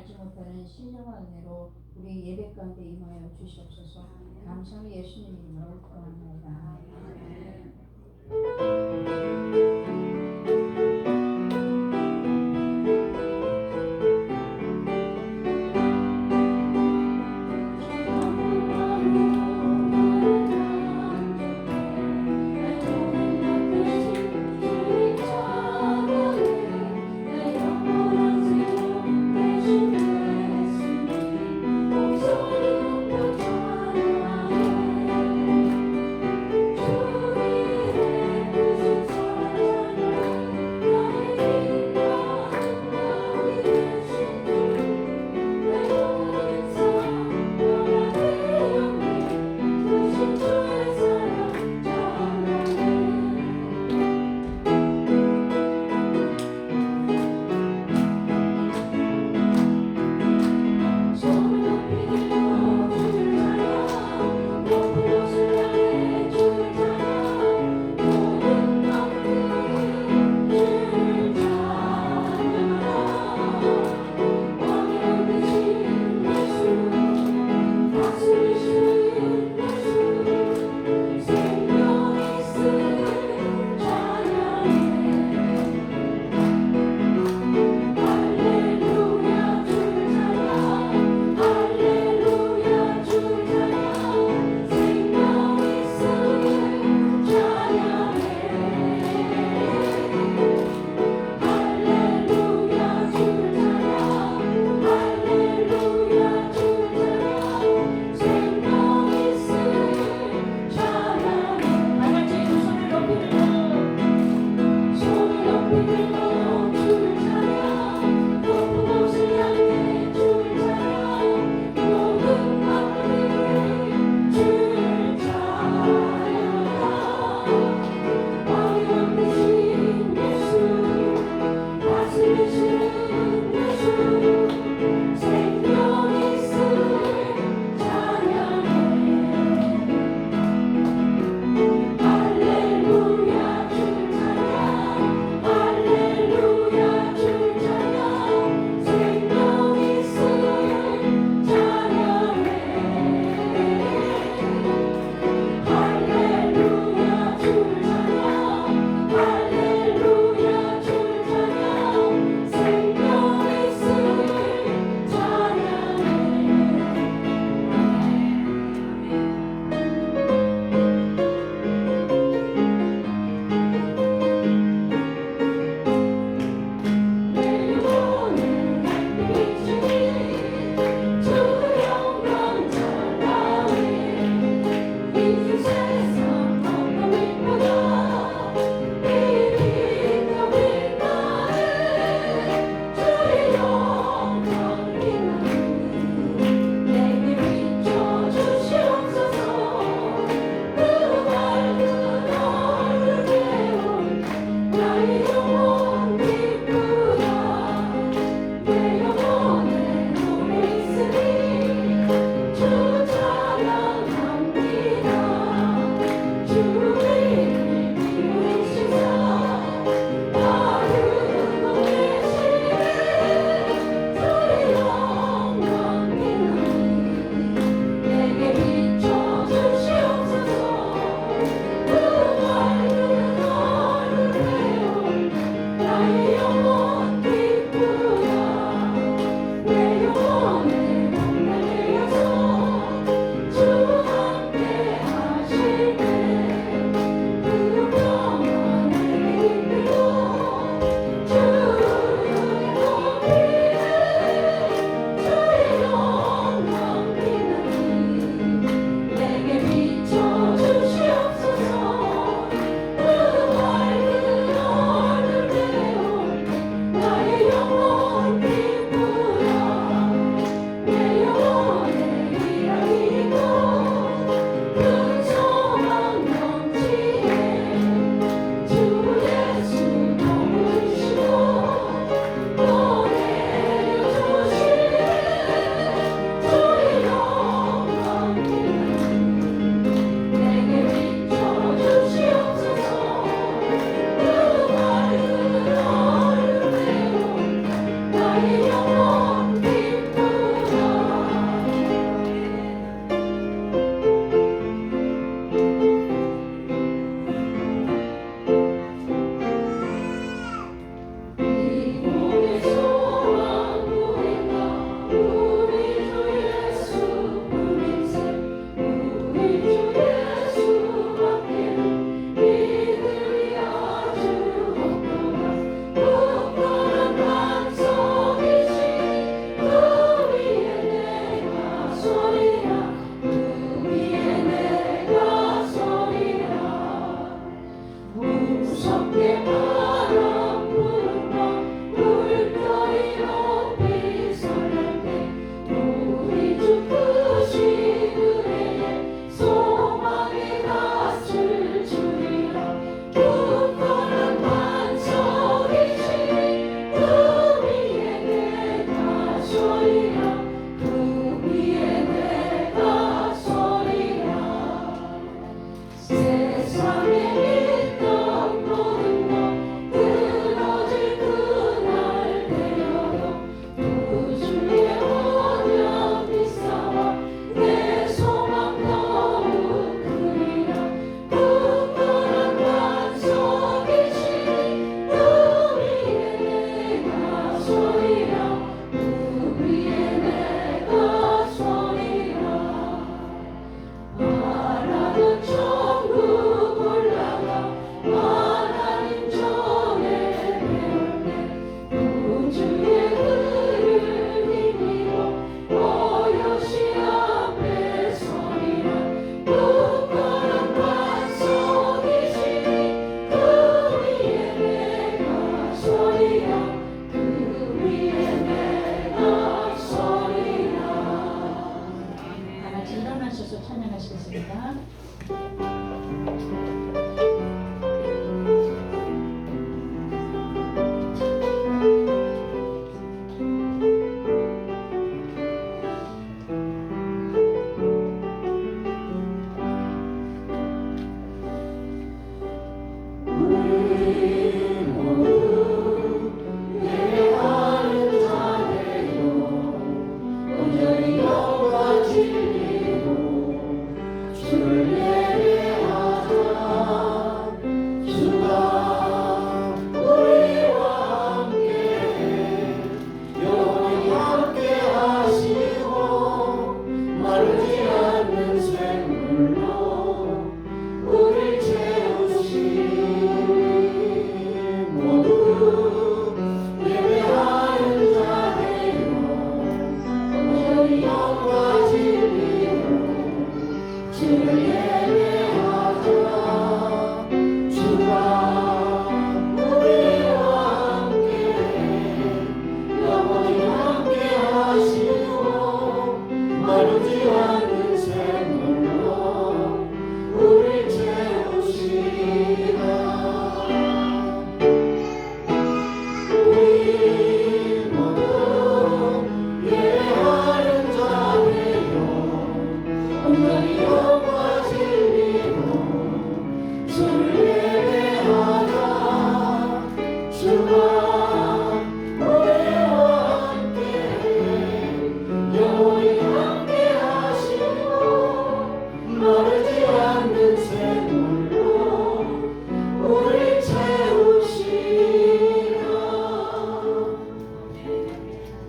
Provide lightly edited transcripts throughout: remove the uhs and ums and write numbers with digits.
알지 못하는 신령한 은혜로 우리 예배 가운데 임하여 주시옵소서. 감사하며 예수님 이름으로 기도합니다. 주의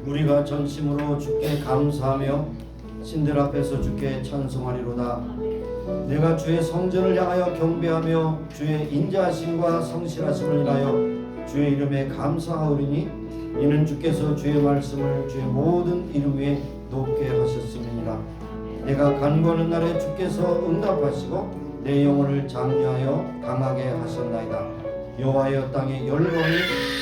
우리가 전심으로 주께 감사하며 신들 앞에서 주께 찬송하리로다. 내가 주의 성전을 향하여 경배하며 주의 인자하심과 성실하심을 인하여 주의 이름에 감사하오리니 이는 주께서 주의 말씀을 주의 모든 이름 위에 높게 하셨음이니라. 내가 간구하는 날에 주께서 응답하시고 내 영혼을 장려하여 강하게 하셨나이다. 여호와여 땅의 열방이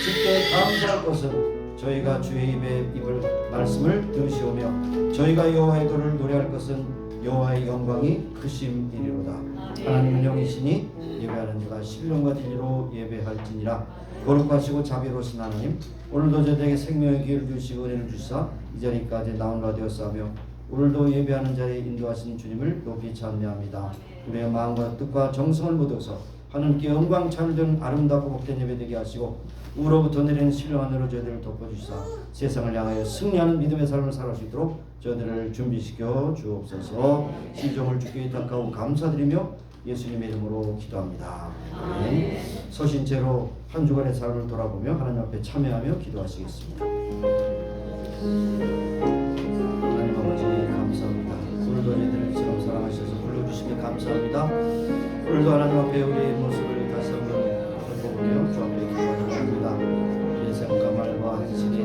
주께 감사할 것은 저희가 주의 입에 입을 말씀을 들으시오며 저희가 여호와의 도를 노래할 것은 여호와의 영광이 크심이리로다. 하나님은 영이시니 예배하는 자가 신령과 진리로 예배할지니라. 거룩하시고 자비로우신 하나님, 오늘도 저희에게 생명의 기회를 주시고 은혜를 주시사 이 자리까지 나온라 되었사며 오늘도 예배하는 자리에 인도하신 주님을 높이 찬미합니다. 우리의 마음과 뜻과 정성을 모두서 하나님께 영광 찬양 아름답고 복된 예배 되게 하시고 우로부터 내리는 신령한 은혜로 저희들을 덮어주시사 세상을 향하여 승리하는 믿음의 삶을 살아갈 수 있도록 저희들을 준비시켜 주옵소서. 시종을 주께 위탁하고 감사드리며 예수님의 이름으로 기도합니다. 아멘. 서신 채로 한 주간의 삶을 돌아보며 하나님 앞에 참여하며 기도하시겠습니다. 하나님 아버지 감사합니다. 오늘도 저희들을 처럼 사랑하셔서 불러주시며 감사합니다. 오늘도 하나님 앞에 우리의 모습을 다시 한번 돌아보며 주 앞에 기도하옵니다. 우리의 생각과 말과 한식에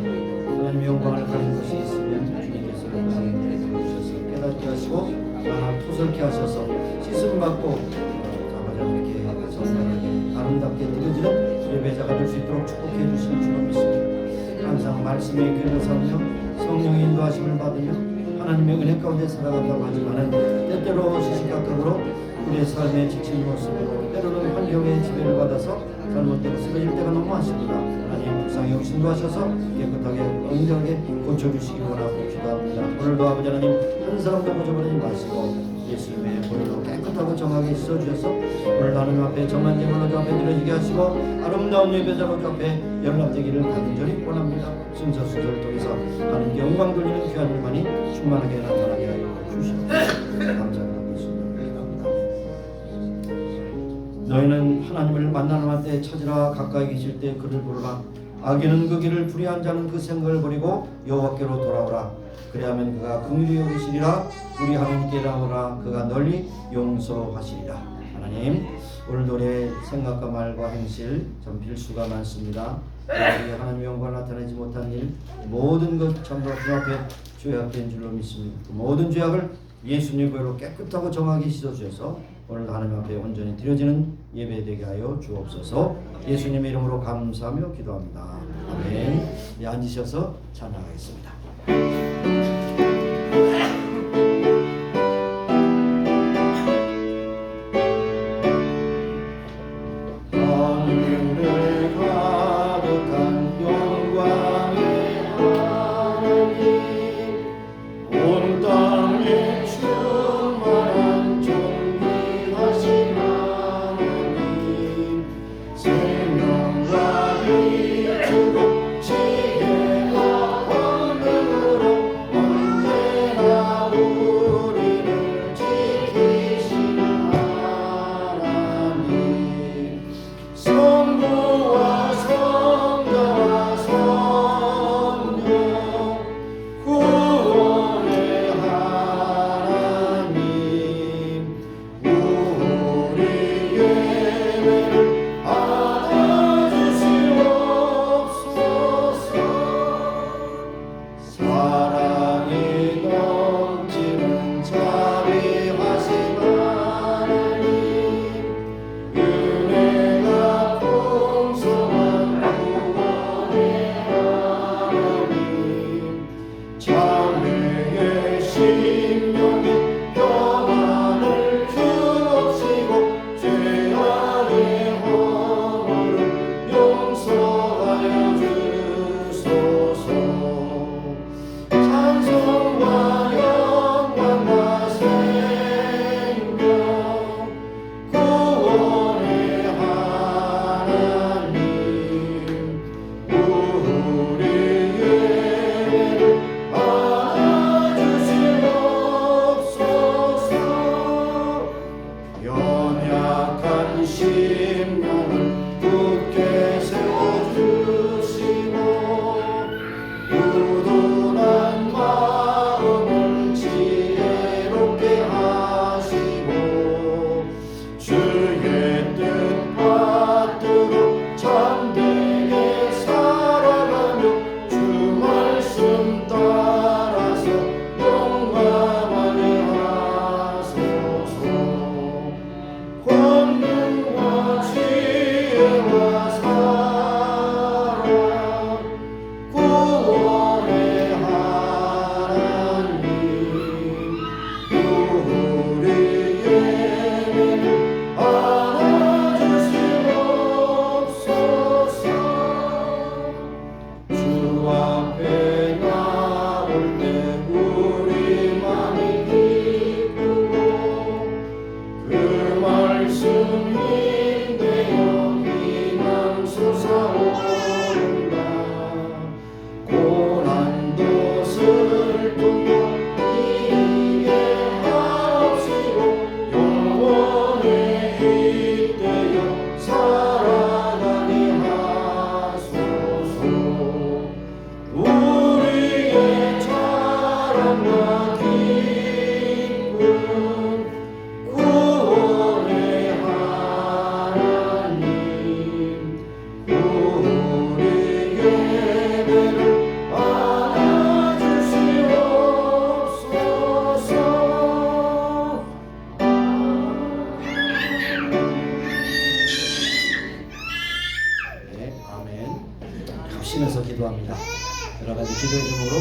하나님의 영광을 가진 것이 있으면 주님께서 영광을 주셔서 깨닫게 하시고 하나 토설케 하셔서 씻음 받고 아버지 함께 정당하게 아름답게 드려지는 예배자가 될 수 있도록 축복해 주시는 주로 믿습니다. 항상 말씀의 길을 살며 성령의 인도하심을 받으며 하나님의 은혜 가운데 살아간다고 하지만은 때때로 시시각각으로 우리의 삶의 지친 모습으로 때로는 환경의 지배를 받아서 잘못되고 쓰러질 때가 너무 많습니다. 하나님 불쌍히 여기심도 하셔서 깨끗하게 온전하게 고쳐주시기 원하고 기도합니다. 오늘도 아버지 하나님 한 사람도 고쳐버리지 마시고 예수님의 보혈로 깨끗하고 정하게 씻어주셔서 오늘 하나님 앞에 정한 제물로 주 앞에 드려지게 하시고 아름다운 예배자로 주 앞에 연락되기를 간절히 원합니다. 순서 순서를 통해서 하나님께 영광 돌리는 귀한 일만이 충만하게 나타나게 하여 주시옵소서. 감사드리겠습니다. 너희는 하나님을 만나는 때 찾으라. 가까이 계실 때 그를 부르라. 악인은 그 길을 불의한 자는 그 생각을 버리고 여호와께로 돌아오라. 그리하면 그가 긍휼히 여기시리라. 우리 하나님께 나오라. 그가 널리 용서하시리라. 하나님 오늘도 우리의 생각과 말과 행실 참 필수가 많습니다. 우리 하나님의 영광을 나타내지 못한 일 모든 것 전부 주 앞에 죄악된 줄로 믿습니다. 그 모든 죄악을 예수님 보혈로 깨끗하고 정하게 씻어주셔서 오늘 하나님 앞에 온전히 드려지는 예배 되게 하여 주옵소서. 예수님의 이름으로 감사하며 기도합니다. 아멘. 네, 앉으셔서 찬양하겠습니다. 합심해서 기도합니다. 여러 가지 기도 제목으로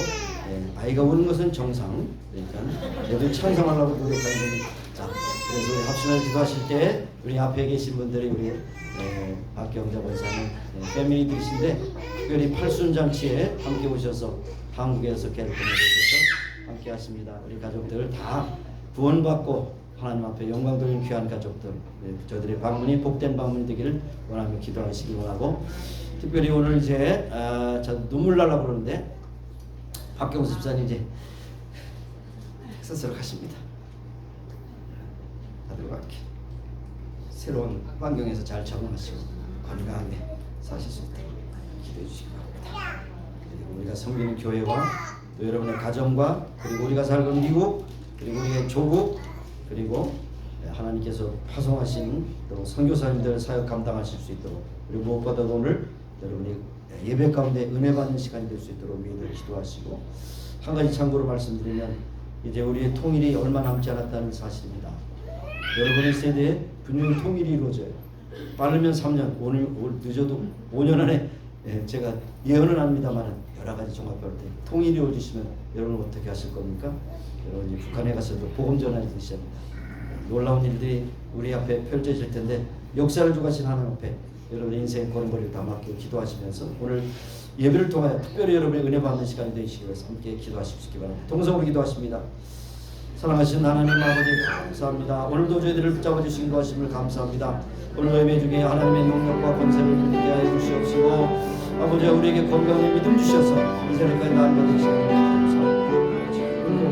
아이가 우는 것은 정상. 그러니까 애들 찬성하려고 노력하는 자, 그래서 우리 합심해서 기도하실 때 우리 앞에 계신 분들이 우리 박경자 권사님 패밀리들이신데 특별히 팔순잔치에 함께 오셔서 한국에서 개를 보내주셔서 함께 하십니다. 우리 가족들 다 구원받고 하나님 앞에 영광 돌리는 귀한 가족들, 저들의 방문이 복된 방문이 되기를 원하며 기도하시기 원하고, 특별히 오늘 이제 저 눈물 날라 그러는데 박경수 집사님 이제 스스로 가십니다. 다들 이렇게 새로운 환경에서 잘 적응하시고 건강하게 사실 수 있도록 기도해 주시기 바랍니다. 그리고 우리가 섬기는 교회와 또 여러분의 가정과 그리고 우리가 살고 있는 미국 그리고 우리의 조국 그리고 하나님께서 파송하신 또 선교사님들 사역 감당하실 수 있도록, 그리고 무엇보다도 오늘 여러분이 예배 가운데 은혜 받는 시간이 될 수 있도록 위기를 기도하시고, 한 가지 참고로 말씀드리면 이제 우리의 통일이 얼마 남지 않았다는 사실입니다. 여러분의 세대에 분명히 통일이 이루어져요. 빠르면 3년, 오늘 늦어도 5년 안에 제가 예언은 합니다만 여러 가지 종합할 때 통일이 이루어지시면 여러분 어떻게 하실 겁니까? 여러분 이제 북한에 가서도 복음 전하듯이 놀라운 일들이 우리 앞에 펼쳐질 텐데, 역사를 주가신 하나님 앞에 여러분의 인생 걸음걸이를 다 맡기고 기도하시면서 오늘 예배를 통하여 특별히 여러분의 은혜 받는 시간이 되시기 위해서 함께 기도하시기 바랍니다. 동성으로 기도하십니다. 사랑하신 하나님 아버지 감사합니다. 오늘도 저희들을 붙잡아 주신 것임을 감사합니다. 오늘 예배 중에 하나님의 능력과 권세를 믿게 하여 주시옵시고, 아버지 우리에게 건강의 믿음 주셔서 이 자리까지 나아가 주시옵소서. 감사합니다.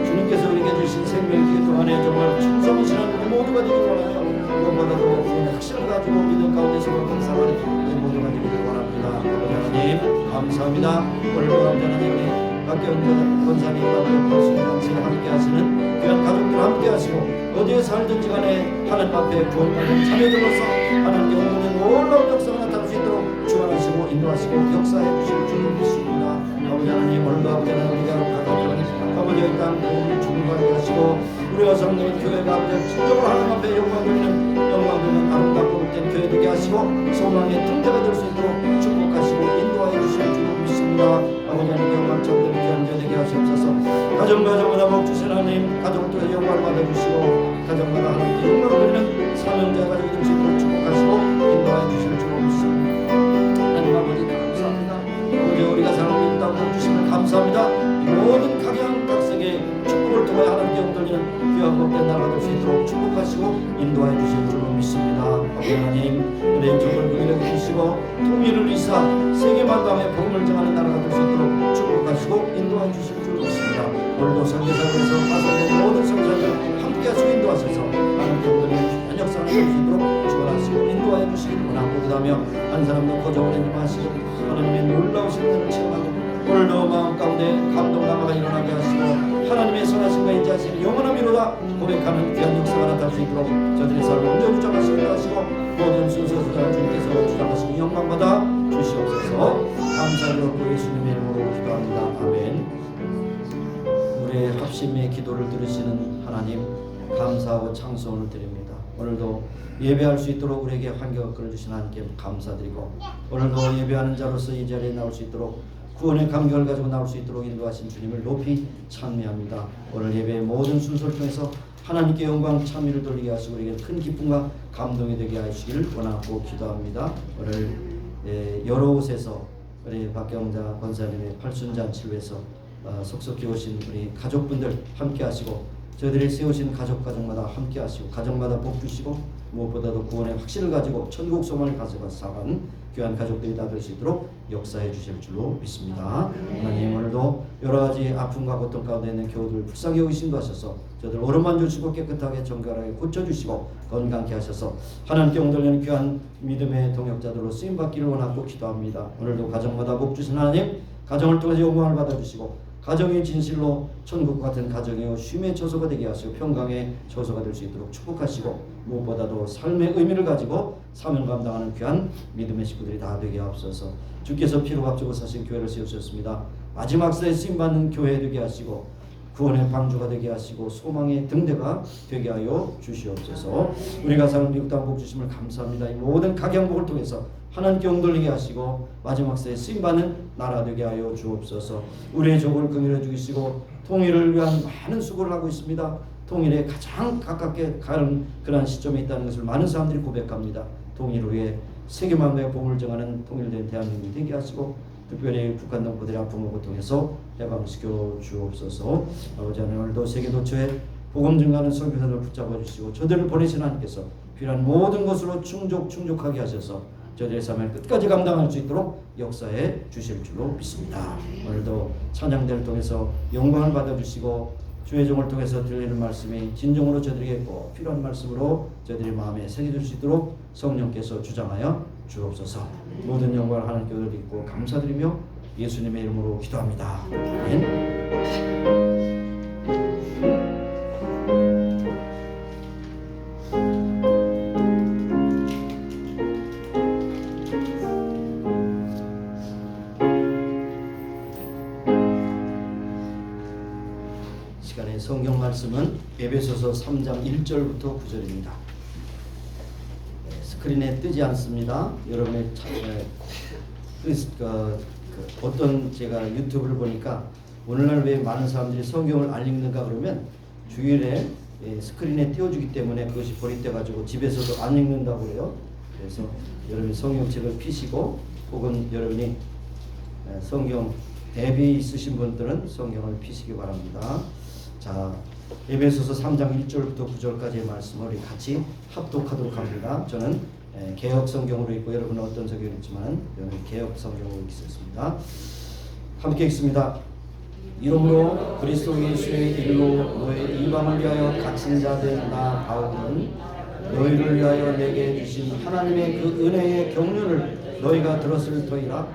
주님께서 우리에게 주신 생명기 동안에 정말 충성하시는 우리 모두가 되길 원하며, 무엇보다도 오늘 확신을 가지고 믿음 가운데서 감사하는 우리 모두가 되길 원합니다. 하나님 감사합니다. 오늘도 감사하는 박경자 권사님과 팔순잔치에 함께 하시는 귀한 가족들 함께 하시고, 어디에 살든지 간에 하나님 앞에 구원받는 자녀들로서 하나님께 오는 놀라운 역사가 나타날 수 있도록 주관하시고 인도하시고 역사해 주실 줄 믿습니다. 아버지 하나님, 오늘도 아버지 하나님 우리가 아버지의 땅 복음을 주관하게 하시고, 우리와 성도는 교회가 아버지 진정으로 하나님 앞에 영광 돌리는 아름답고 복된 교회 되게 하시고 소망의 등대가 될 수 있도록 축복하시고 인도하여 주실 줄 믿습니다. 아버지 하나님 영광 참되는 귀한 교회 되게 하시옵소서. 가정마다 복 주신 하나님, 가족들의 영광을 받아주시고 가정마다 하나님께 영광을 돌리는 사명자 가족이 될 수 있도록 축복하시고 인도하여 주실 줄 믿습니다. 하나님 아버지 감사합니다. 아버지 우리가 사랑하는 땅 복 주심을 감사합니다. 모든 각양각색의 축복을 통하여 하나님께 영광 돌리는 귀한 복된 나라가 될 수 있도록 축복하시고 인도하여 주실 줄 믿습니다. 아버지 하나님, 은혜의 종을 긍휼히 주시고 통일을 이사 세계 만방에 복음을 전하는 나라가 될 수 있도록 축복하시고 인도하여 주실 줄 믿습니다. 오늘도 선교사에서 파송된 모든 성자들 함께 하시고 인도하셔서 하나님께 영광의 귀한 역사를 될 수 있도록 축원하시고 인도하여 주시길 원하고, 그다음에 한 사람도 거저를 인도하시고 하나님의 놀라우신 은혜를 체험하고 오늘도 마음 가운데 감동 감화가 일어나게 하시고 하나님의 선하심과 인자하심 영원한 미로다 고백하는 귀한 역사가 나타날 수 있도록 저들의 삶을 온전히 주장하시기도 하시고 모든 순서수단을 주님께서 주장하시고 영광받아 주시옵소서. 감사드리고 예수님의 이름으로 기도합니다. 아멘. 우리의 합심의 기도를 들으시는 하나님 감사하고 찬송을 드립니다. 오늘도 예배할 수 있도록 우리에게 환경을 끌어주신 하나님께 감사드리고, 오늘도 예배하는 자로서 이 자리에 나올 수 있도록 구원의 감격을 가지고 나올 수 있도록 인도하신 주님을 높이 찬미합니다. 오늘 예배의 모든 순서를 통해서 하나님께 영광 찬미를 돌리게 하시고 우리에게 큰 기쁨과 감동이 되게 하시기를 원하고 기도합니다. 오늘 여러 곳에서 우리 박경자 권사님의 팔순잔치를 위해서 속속히 오신 우리 가족분들 함께 하시고 저희들이 세우신 가족마다 함께 하시고 가정마다 복 주시고 무엇보다도 구원의 확신을 가지고 천국 소망을 가져가 살아가는 귀한 가족들이 다 될 수 있도록 역사해 주실 줄로 믿습니다. 하나님, 오늘도 여러 가지 아픔과 고통 가운데 있는 교우들 불쌍히 여기신 것 하셔서 저들 오른만 주시고 깨끗하게 정결하게 고쳐주시고 건강케 하셔서 하나님께 옹달리는 귀한 믿음의 동역자들로 쓰임받기를 원하고 기도합니다. 오늘도 가정마다 복 주신 하나님, 가정을 통해서 영광을 받아주시고 가정이 진실로 천국 같은 가정이요 쉼의 처소가 되게 하시고 평강의 처소가 될 수 있도록 축복하시고 무엇보다도 삶의 의미를 가지고 사명 감당하는 귀한 믿음의 식구들이 다 되게 하옵소서. 주께서 피로 값주고 사신 교회를 세우셨습니다. 마지막 세에 쓰임받는 교회 되게 하시고 구원의 방주가 되게 하시고 소망의 등대가 되게 하여 주시옵소서. 우리가 사는 미국 땅 복 주심을 감사합니다. 이 모든 각양복을 통해서 하나님께 옹돌리게 하시고 마지막 세에 쓰임받는 나라 되게 하여 주옵소서. 우리의 족을 긍휼히 여기시고 통일을 위한 많은 수고를 하고 있습니다. 통일에 가장 가깝게 가는 그러한 시점에 있다는 것을 많은 사람들이 고백합니다. 통일을 위해 세계 만국의 복음을 정하는 통일된 대한민국이 되게 하시고 특별히 북한 동포들의 아픔을 고통해서 해방시켜 주옵소서. 아버지 하나님, 오늘도 세계 도처에 복음 증가하는 선교사들을 붙잡아 주시고 저들을 보내신 하나님께서 필요한 모든 것으로 충족하게 하셔서 저들의 삶을 끝까지 감당할 수 있도록 역사해 주실 줄로 믿습니다. 오늘도 찬양대를 통해서 영광을 받아주시고 주의 종을 통해서 들리는 말씀이 진정으로 저들에게 꼭 필요한 말씀으로 저들의 마음에 새겨질 수 있도록 성령께서 주장하여 주옵소서. 모든 영광을 하나님께 올리고 감사드리며 예수님의 이름으로 기도합니다. 아멘. 성경 말씀은 에베소서 3장 1절부터 9절입니다. 스크린에 뜨지 않습니다. 여러분의 어떤 제가 유튜브를 보니까 오늘날 왜 많은 사람들이 성경을 안 읽는가 그러면 주일에 스크린에 띄워주기 때문에 그것이 버림돼 가지고 집에서도 안 읽는다고 그래요. 그래서 여러분이 성경책을 피시고 혹은 여러분이 성경 앱이 있으신 분들은 성경을 피시기 바랍니다. 자, 에베소서 3장 1절부터 9절까지의 말씀을 우리 같이 합독하도록 합니다. 저는 개혁 성경으로 읽고 여러분은 어떤 성경을 읽지만 저는 개혁 성경으로 읽겠습니다. 함께 읽습니다. 이러므로 그리스도 예수의 일로 너의 이방을 위하여 갇힌 자된 나 바울은 너희를 위하여 내게 주신 하나님의 그 은혜의 경륜을 너희가 들었을 터이라.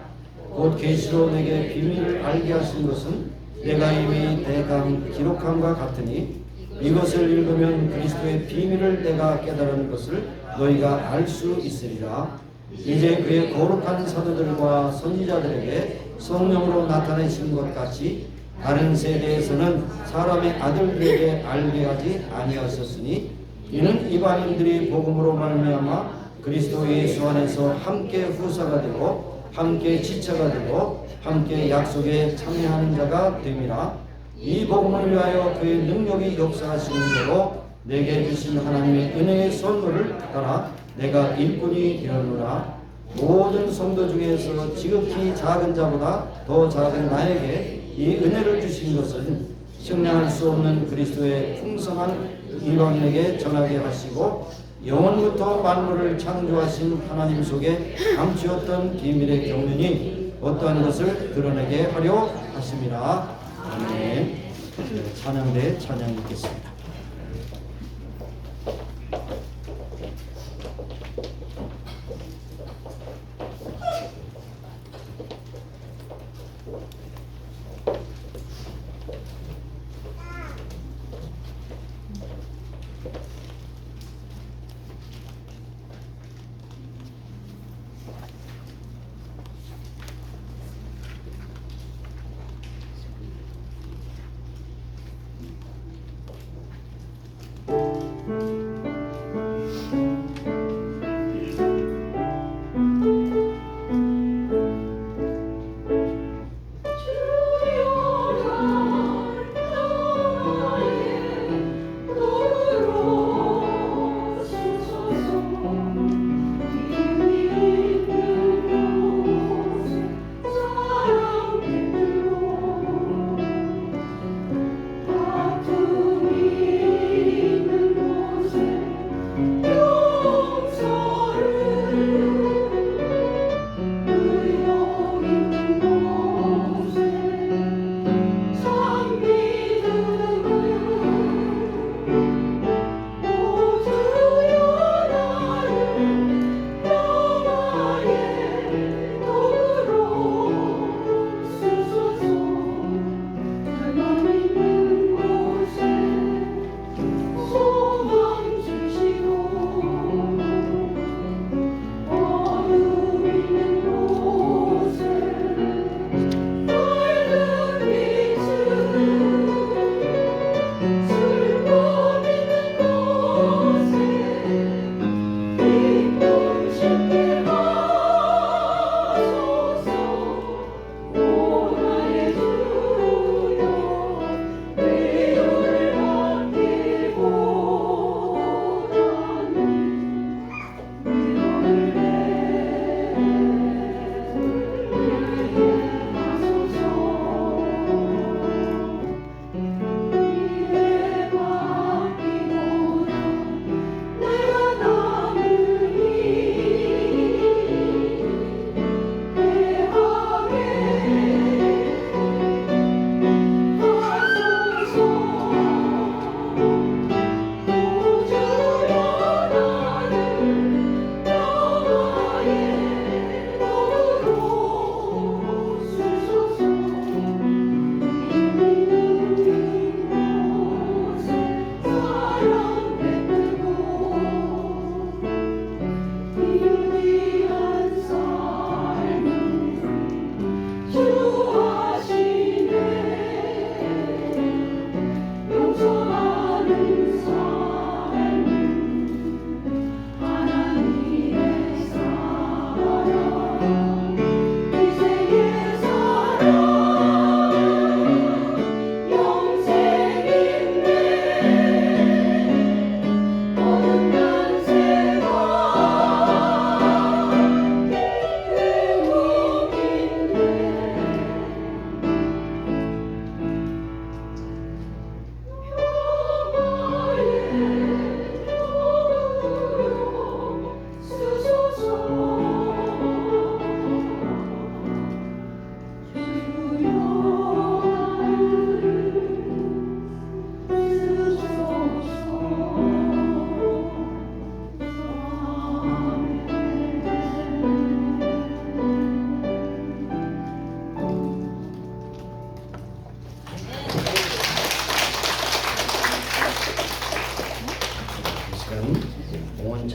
곧 계시로 내게 비밀을 알게 하신 것은 내가 이미 대강 기록함과 같으니 이것을 읽으면 그리스도의 비밀을 내가 깨달은 것을 너희가 알 수 있으리라. 이제 그의 거룩한 사도들과 선지자들에게 성령으로 나타내신 것 같이 다른 세대에서는 사람의 아들들에게 알게 하지 아니하셨으니 이는 이방인들이 복음으로 말미암아 그리스도 예수 안에서 함께 후사가 되고 함께 지체가 되고 함께 약속에 참여하는 자가 됨이라. 이 복음을 위하여 그의 능력이 역사하시는 대로 내게 주신 하나님의 은혜의 선물을 따라 내가 일꾼이 되었노라. 모든 성도 중에서 지극히 작은 자보다 더 작은 나에게 이 은혜를 주신 것은 측량할 수 없는 그리스도의 풍성한 이방인에게 전하게 하시고 영원부터 만물을 창조하신 하나님 속에 감추었던 비밀의 경륜이 어떠한 것을 드러내게 하려 하심이라. 아멘. 찬양대 찬양 읽겠습니다.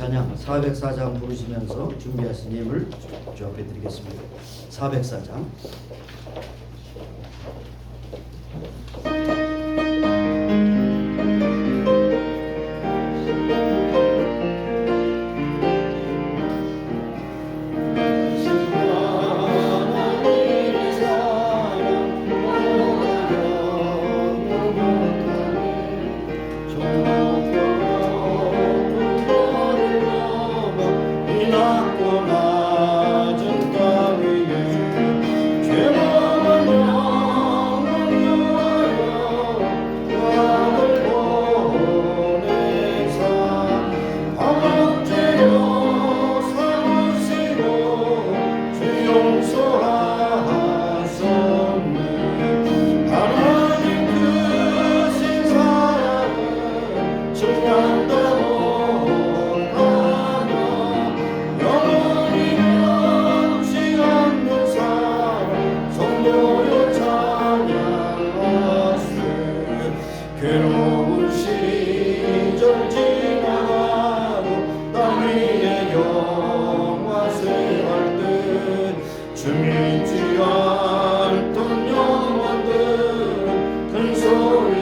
찬양 404장 부르시면서 준비하신 예물 주 앞에 드리겠습니다. 404장. 괴로운 시절 지나가고 땅 위에 영화 생활들 주 믿지 않던 영혼들은 큰 소리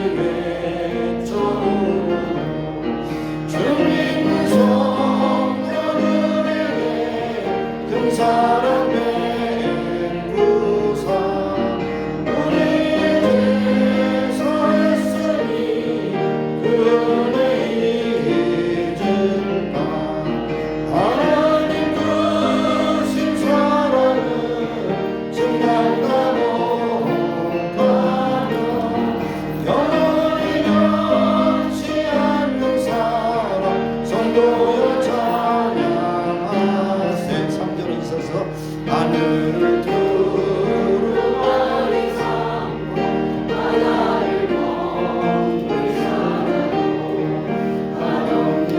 외쳐오르고 주 믿는 성도들에게 큰 사랑 베푸사 하늘을 두루마리 삼고 바다를 멈을 사랑하고 한없는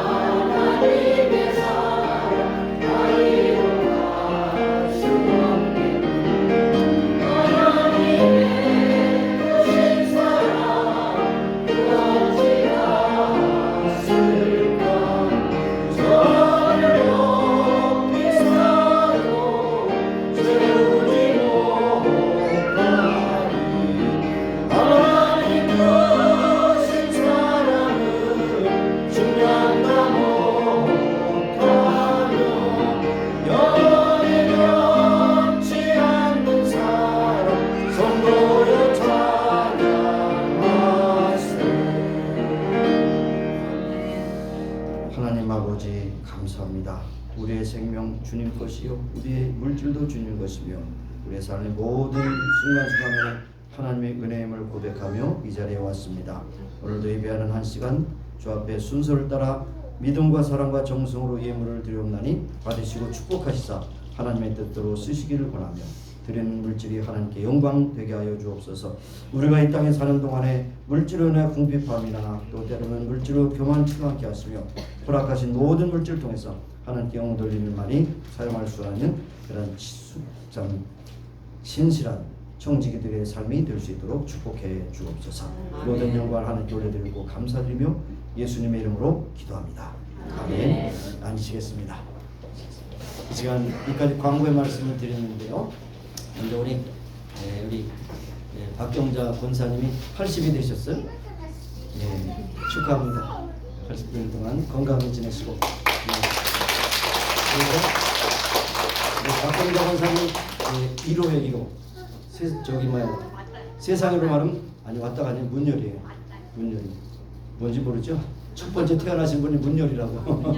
하나님의 사랑 다 이루어갈 수 없게 하나님의 주신 사랑 그 어찌 갔을까 하나님 아버지 감사합니다. 우리의 생명 주님 것이요 우리의 물질도 주님 것이며 우리의 삶의 모든 순간순간에 하나님의 은혜임을 고백하며 이 자리에 왔습니다. 오늘도 예배하는 한 시간 주 앞에 순서를 따라 믿음과 사랑과 정성으로 예물을 드리옵나니 받으시고 축복하시사 하나님의 뜻대로 쓰시기를 권하며 드리는 물질이 하나님께 영광 되게 하여 주옵소서. 우리가 이 땅에 사는 동안에 물질로 인해 궁핍함이나 또 때로는 물질로 교만치도 않게 하시며 허락하신 모든 물질을 통해서 하나님께 영광 돌리는 많이 사용할 수 있는 그런 참 신실한 청지기들의 삶이 될 수 있도록 축복해 주옵소서. 모든 영광을 하나님께 올려드리고 감사드리며 예수님의 이름으로 기도합니다. 아멘. 앉으시겠습니다. 이 시간 여기까지 광고의 말씀을 드리는데요. 먼저 우리 박경자 권사님이 80이 되셨어요. 축하합니다. 80년 동안 건강히 지내시고. 그리고 박경자 권사님 1호예요. 1호. 세상으로 말하면 아니 왔다가 아니 문열이에요. 문열이 뭔지 모르죠? 첫 번째 태어나신 분이 문열이라고.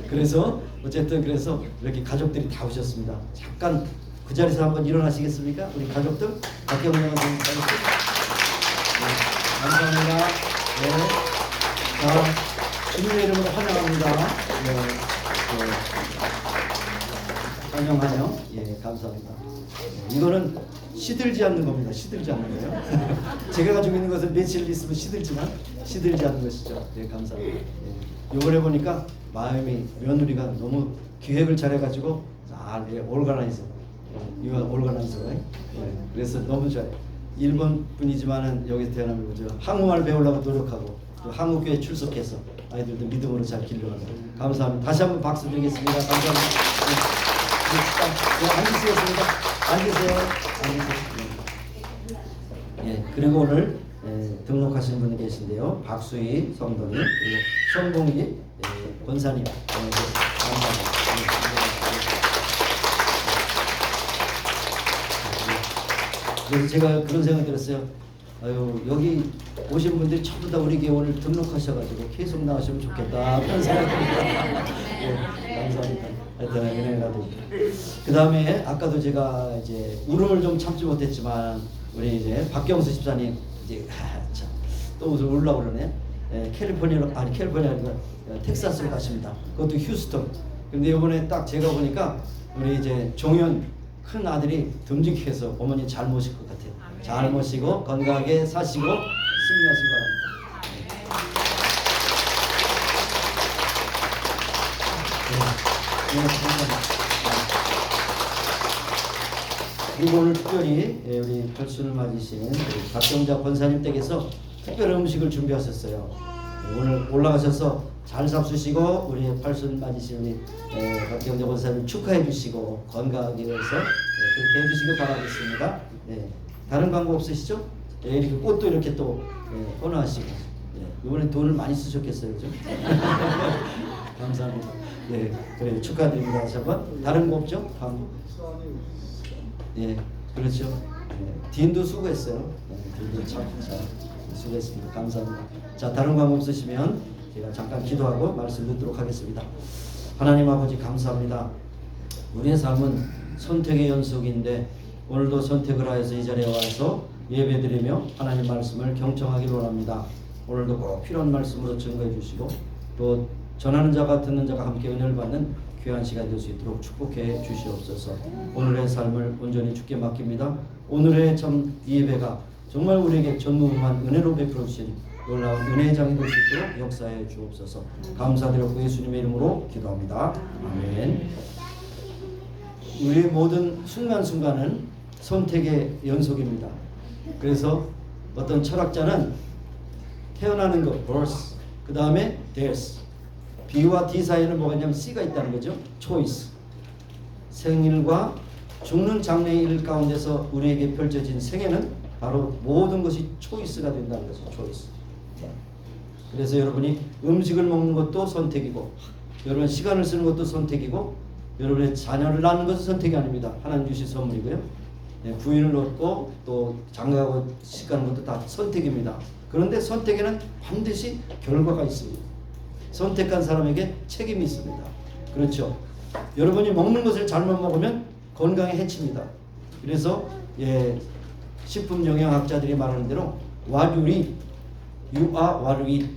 그래서 어쨌든 그래서 이렇게 가족들이 다 오셨습니다. 잠깐 그 자리에서 한번 일어나시겠습니까? 우리 가족들 박경자 권사님 감사합니다. 네. 자, 주님의 이름으로 환영합니다. 환영하여 감사합니다. 이거는 시들지 않는 겁니다. 시들지 않는 거예요. 제가 가지고 있는 것은 며칠 있으면 시들지만 시들지 않는 것이죠. 감사합니다. 요번에 보니까 마음이 며느리가 너무 기획을 잘해가지고 올가나이즈 그래서 너무 좋아요. 일본 분이지만은 여기 태어나면 한국말 배우려고 노력하고 또 한국교회 출석해서 아이들도 믿음으로 잘 길러가고 감사합니다. 다시 한번 박수 드리겠습니다. 감사합니다. 앉으시겠습니다. 앉으세요. 예, 그리고 오늘 등록하신 분이 계신데요. 박수희 성도님 그리고 성봉기 권사님 감사합니다. 그래서 제가 그런 생각이 들었어요. 아유, 여기 오신 분들이 전부 다 우리 교회 오늘 등록하셔가지고 계속 나오시면 좋겠다 그런 생각이 듭니다. 예, 감사합니다. 하여튼 은혜가 됩니다. 그 다음에 아까도 제가 이제 울음을 좀 참지 못했지만 우리 이제 박경수 집사님 이제 또 울려고 그러네. 캘리포니아로 아니라 텍사스로 가십니다. 그것도 휴스턴. 근데 이번에 딱 제가 보니까 우리 이제 종현 큰 아들이 듬직해서 어머니 잘 모실 것 같아요. 잘 모시고 건강하게 사시고 승리하시기 바랍니다. 그리고 오늘 특별히 우리 결순을 맞으신 우리 박경자 권사님 댁에서 특별한 음식을 준비하셨어요. 오늘 올라가셔서 잘 잡수시고 우리 팔순 맞으신 우리 박경자 권사님 축하해 주시고 건강하게 해서 그렇게 해주시길 바라겠습니다. 다른 광고 없으시죠? 이렇게 꽃도 이렇게 또 헌화하시고 이번에 돈을 많이 쓰셨겠어요, 그죠? 감사합니다. 그래 축하드립니다. 다시 한번 다른 거 없죠? 그렇죠. 딘도 수고했어요. 딘도 참 수고했습니다. 감사합니다. 자, 다른 광고 없으시면 제가 잠깐 기도하고 말씀 듣도록 하겠습니다. 하나님 아버지 감사합니다. 우리의 삶은 선택의 연속인데 오늘도 선택을 하여서 이 자리에 와서 예배드리며 하나님 말씀을 경청하기를 원합니다. 오늘도 꼭 필요한 말씀으로 증거해 주시고 또 전하는 자가 듣는 자가 함께 은혜를 받는 귀한 시간 될 수 있도록 축복해 주시옵소서. 오늘의 삶을 온전히 주께 맡깁니다. 오늘의 참 예배가 정말 우리에게 전무후무한 은혜로 베풀어 주신 놀라운 은혜의 장이 될 수 있도록 역사해 주옵소서. 감사드렸고 예수님의 이름으로 기도합니다. 아멘. 우리 모든 순간순간은 선택의 연속입니다. 그래서 어떤 철학자는 태어나는 것, birth, 그 다음에 death, B와 D 사이에는 뭐가 있냐면 C가 있다는 거죠. choice. 생일과 죽는 장래일 가운데서 우리에게 펼쳐진 생애는 바로 모든 것이 초이스가 된다는 거죠. 초이스. 그래서 여러분이 음식을 먹는 것도 선택이고 여러분 시간을 쓰는 것도 선택이고 여러분의 자녀를 낳는 것은 선택이 아닙니다. 하나님 주신 선물이고요. 부인을 얻고 또 장가가고 시가는 것도 다 선택입니다. 그런데 선택에는 반드시 결과가 있습니다. 선택한 사람에게 책임이 있습니다. 그렇죠. 여러분이 먹는 것을 잘못 먹으면 건강에 해칩니다. 그래서 식품 영양학자들이 말하는 대로 what you eat, you are what you eat.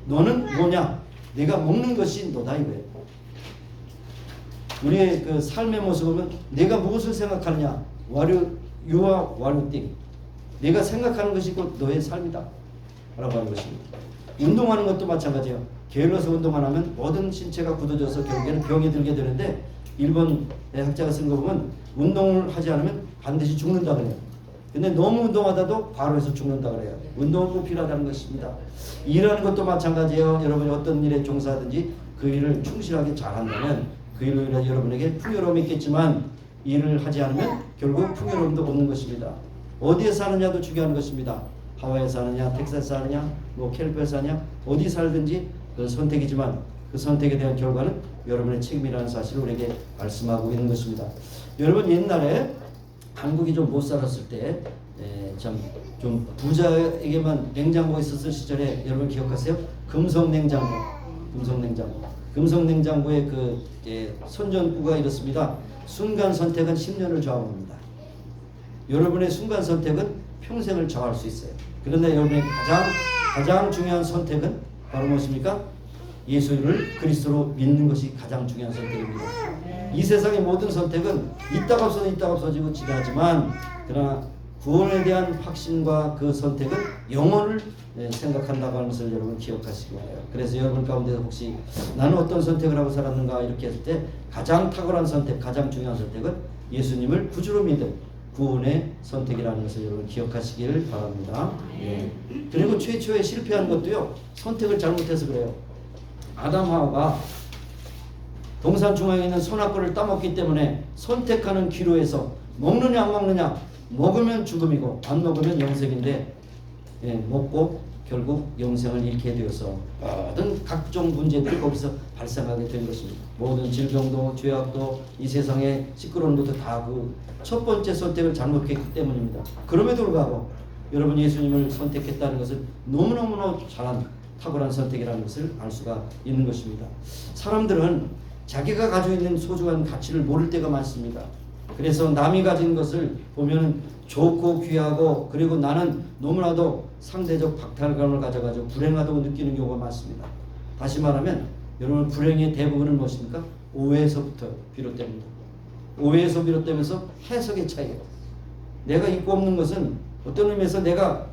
너는 뭐냐? 내가 먹는 것이 너다 이거예요. 우리의 그 삶의 모습을 보면 내가 무엇을 생각하느냐? what you are what you think. 내가 생각하는 것이 곧 너의 삶이다 라고 하는 것입니다. 운동하는 것도 마찬가지예요. 게을러서 운동 안 하면 모든 신체가 굳어져서 결국에는 병이 들게 되는데 일본 학자가 쓴 거 보면 운동을 하지 않으면 반드시 죽는다 그래요. 근데 너무 운동하다도 바로 해서 죽는다 그래요. 운동은 꼭 필요하다는 것입니다. 일하는 것도 마찬가지예요. 여러분이 어떤 일에 종사하든지 그 일을 충실하게 잘한다면 그 일로 인해 여러분에게 풍요로움이 있겠지만 일을 하지 않으면 결국 풍요로움도 없는 것입니다. 어디에 사느냐도 중요한 것입니다. 하와이에 사느냐, 텍사스 사느냐, 뭐 캘리포니아에 사느냐, 어디 살든지 그건 선택이지만 그 선택에 대한 결과는 여러분의 책임이라는 사실을 우리에게 말씀하고 있는 것입니다. 여러분 옛날에 한국이 좀 못 살았을 때 참 좀 부자에게만 냉장고가 있었을 시절에 여러분 기억하세요? 금속 냉장고. 금속 냉장고의 그 선전구가 이렇습니다. 순간 선택은 10년을 좌우합니다. 여러분의 순간 선택은 평생을 좌우할 수 있어요. 그런데 여러분의 가장 중요한 선택은 바로 무엇입니까? 예수를 그리스도로 믿는 것이 가장 중요한 선택입니다. 이 세상의 모든 선택은 있다가 없어지고 지나지만 그러나 구원에 대한 확신과 그 선택은 영혼을 생각한다고 하는 것을 여러분 기억하시기 바라요. 그래서 여러분 가운데 혹시 나는 어떤 선택을 하고 살았는가 이렇게 했을 때 가장 탁월한 선택, 가장 중요한 선택은 예수님을 구주로 믿음, 구원의 선택이라는 것을 여러분 기억하시길 바랍니다. 예. 그리고 최초에 실패한 것도요, 선택을 잘못해서 그래요. 아담 하와가 동산 중앙에 있는 선악과를 따먹기 때문에 선택하는 기로에서 먹느냐 안 먹느냐, 먹으면 죽음이고 안 먹으면 영생인데, 예, 먹고 결국 영생을 잃게 되어서 모든 각종 문제들이 거기서 발생하게 된 것입니다. 모든 질병도 죄악도 이 세상의 시끄러운 것도 다 그 첫 번째 선택을 잘못했기 때문입니다. 그럼에도 불구하고 여러분 예수님을 선택했다는 것은 너무너무 잘한 탁월한 선택이라는 것을 알 수가 있는 것입니다. 사람들은 자기가 가지고 있는 소중한 가치를 모를 때가 많습니다. 그래서 남이 가진 것을 보면 좋고 귀하고, 그리고 나는 너무나도 상대적 박탈감을 가져가지고 불행하다고 느끼는 경우가 많습니다. 다시 말하면 여러분, 불행의 대부분은 무엇입니까? 오해에서부터 비롯됩니다. 오해에서 비롯되면서 해석의 차이예요. 내가 있고 없는 것은 어떤 의미에서 내가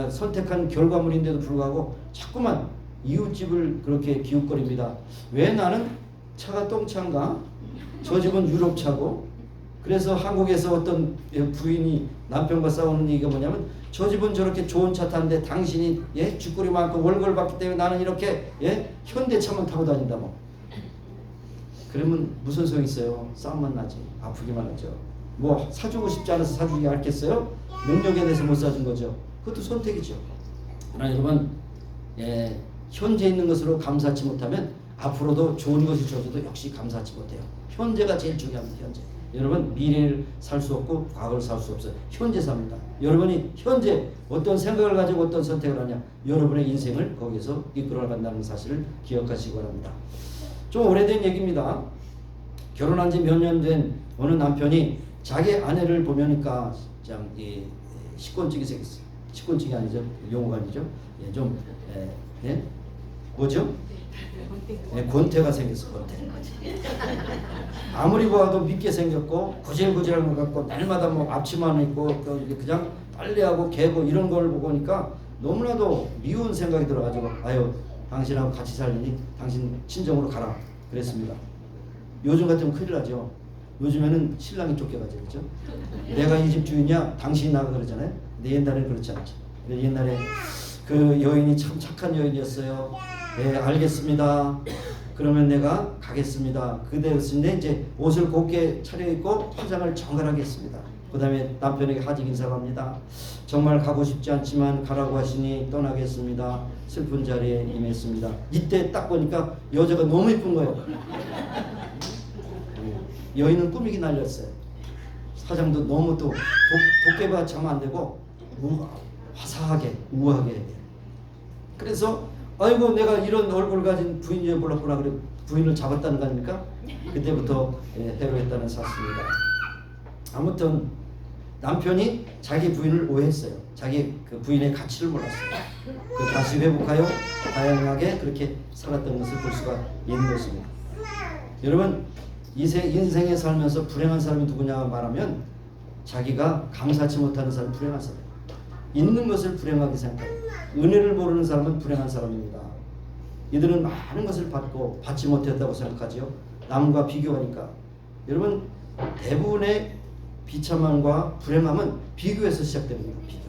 선택한 결과물인데도 불구하고 자꾸만 이웃집을 그렇게 기웃거립니다. 왜 나는 차가 똥차인가? 저 집은 유럽차고. 그래서 한국에서 어떤 부인이 남편과 싸우는 얘기가 뭐냐면, 저 집은 저렇게 좋은 차 타는데 당신이, 예, 쥐꼬리 많고 월급을 받기 때문에 나는 이렇게, 예, 현대차만 타고 다닌다 뭐. 그러면 무슨 소용이 있어요? 싸움만 나지. 아프기만 하죠. 뭐 사주고 싶지 않아서 사주기 않겠어요? 능력에 대해서 못 사준 거죠. 그것도 선택이죠. 그러나 여러분, 예, 현재 있는 것으로 감사치 못하면 앞으로도 좋은 것이 주어져도 역시 감사치 못해요. 현재가 제일 중요합니다. 현재. 여러분, 미래를 살 수 없고 과거를 살 수 없어요. 현재 삽니다. 여러분이 현재 어떤 생각을 가지고 어떤 선택을 하냐, 여러분의 인생을 거기서 이끌어간다는 사실을 기억하시기 바랍니다. 좀 오래된 얘기입니다. 결혼한 지 몇 년 된 어느 남편이 자기 아내를 보면니까 참 식곤증이 생겼어요. 식곤증이 아니죠, 용어가 아니죠. 예, 좀 예? 뭐죠? 예, 권태가 생겼어. 권태. 아무리 보아도 밉게 생겼고 구질구질한 것 같고, 날마다 뭐 앞치마는 있고 그냥 빨래하고 개고 이런 걸 보니까 너무나도 미운 생각이 들어가지고, 아유, 당신하고 같이 살리니 당신 친정으로 가라 그랬습니다. 요즘 같으면 큰일 나죠. 요즘에는 신랑이 쫓겨가죠. 그렇죠? 내가 이 집 주인이야, 당신이 나가 그러잖아요. 근데 옛날에는 그렇지 않죠. 옛날에 그 여인이 참 착한 여인이었어요. 네, 알겠습니다. 그러면 내가 가겠습니다. 그대였는데 이제 옷을 곱게 차려입고 화장을 정갈하게 했습니다. 그 다음에 남편에게 하직 인사를 합니다. 정말 가고 싶지 않지만 가라고 하시니 떠나겠습니다. 슬픈 자리에 임했습니다. 이때 딱 보니까 여자가 너무 예쁜 거예요. 여인은 꾸미기 날렸어요. 화장도 너무 또 도깨비같이 하면 안 되고 화사하게 우아하게 해야 돼요. 그래서 아이고, 내가 이런 얼굴 가진 부인을 불렀구나. 그래 부인을 잡았다는 거 아닙니까? 그때부터 해로했다는 사실입니다. 아무튼 남편이 자기 부인을 오해했어요. 자기 그 부인의 가치를 몰랐어요. 그 다시 회복하여 다양하게 그렇게 살았던 것을 볼 수가 있는 것입니다. 여러분, 인생에 살면서 불행한 사람이 누구냐 말하면 자기가 감사치 못하는 사람이 불행한 사람. 있는 것을 불행하게 생각해요. 은혜를 모르는 사람은 불행한 사람입니다. 이들은 많은 것을 받고 받지 못했다고 생각하죠. 남과 비교하니까. 여러분, 대부분의 비참함과 불행함은 비교에서 시작됩니다. 비교.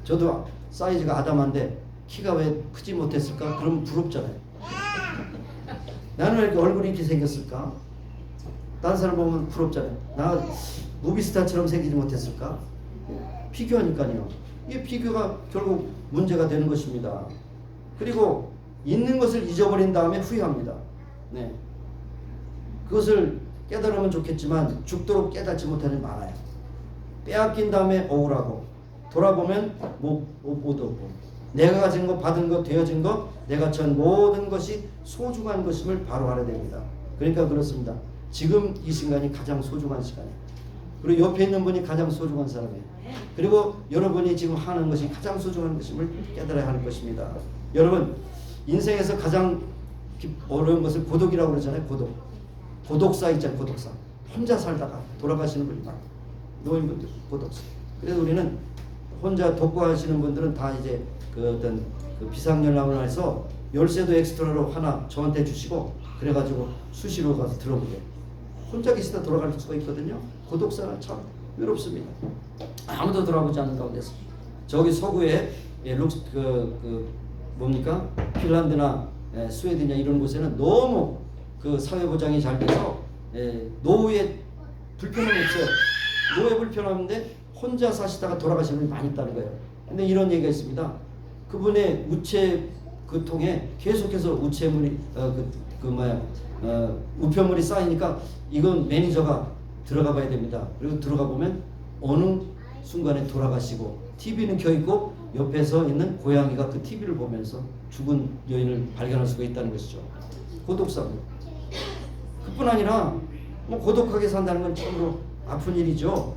저도 사이즈가 아담한데 키가 왜 크지 못했을까? 그러면 부럽잖아요. 나는 왜 이렇게 얼굴이 이렇게 생겼을까? 다른 사람 보면 부럽잖아요. 나 무비스타처럼 생기지 못했을까? 비교하니까요. 이 비교가 결국 문제가 되는 것입니다. 그리고 있는 것을 잊어버린 다음에 후회합니다. 네. 그것을 깨달으면 좋겠지만 죽도록 깨닫지 못하는 많아요. 빼앗긴 다음에 억울하고, 돌아보면 못 얻고, 내가 가진 것, 받은 것, 되어진 것, 내가 전 모든 것이 소중한 것임을 바로 알아야 됩니다. 그러니까 그렇습니다. 지금 이 시간이 가장 소중한 시간이에요. 그리고 옆에 있는 분이 가장 소중한 사람이에요. 그리고 여러분이 지금 하는 것이 가장 소중한 것임을 깨달아야 하는 것입니다. 여러분, 인생에서 가장 어려운 것을 고독이라고 그러잖아요. 고독사 있잖아요. 고독사. 혼자 살다가 돌아가시는 분이 많아요. 노인분들 고독사. 그래서 우리는 혼자 독거하시는 분들은 다 이제 그 어떤 그 비상연락을 해서 열쇠도 엑스트라로 하나 저한테 주시고, 그래가지고 수시로 가서 들어보게. 혼자 계시다 돌아갈 수가 있거든요. 고독사는 참 외롭습니다. 아무도 돌아보지 않는 가운데서 저기 서구에 뭡니까? 핀란드나 스웨덴이나 이런 곳에는 너무 그 사회 보장이 잘 돼서 노후에 불편함이 없어요. 노후에 불편함인데 혼자 사시다가 돌아가시는 분이 많이 있다는 거예요. 근데 이런 얘기가 있습니다. 그분의 우체 그 통에 계속해서 우체물이 우편물이 쌓이니까 이건 매니저가 들어가 봐야 됩니다. 그리고 들어가 보면 어느 순간에 돌아가시고 TV는 켜 있고 옆에 서 있는 고양이가 그 TV를 보면서 죽은 여인을 발견할 수가 있다는 것이죠. 고독사입니다. 그뿐 아니라 뭐 고독하게 산다는 건 참으로 아픈 일이죠.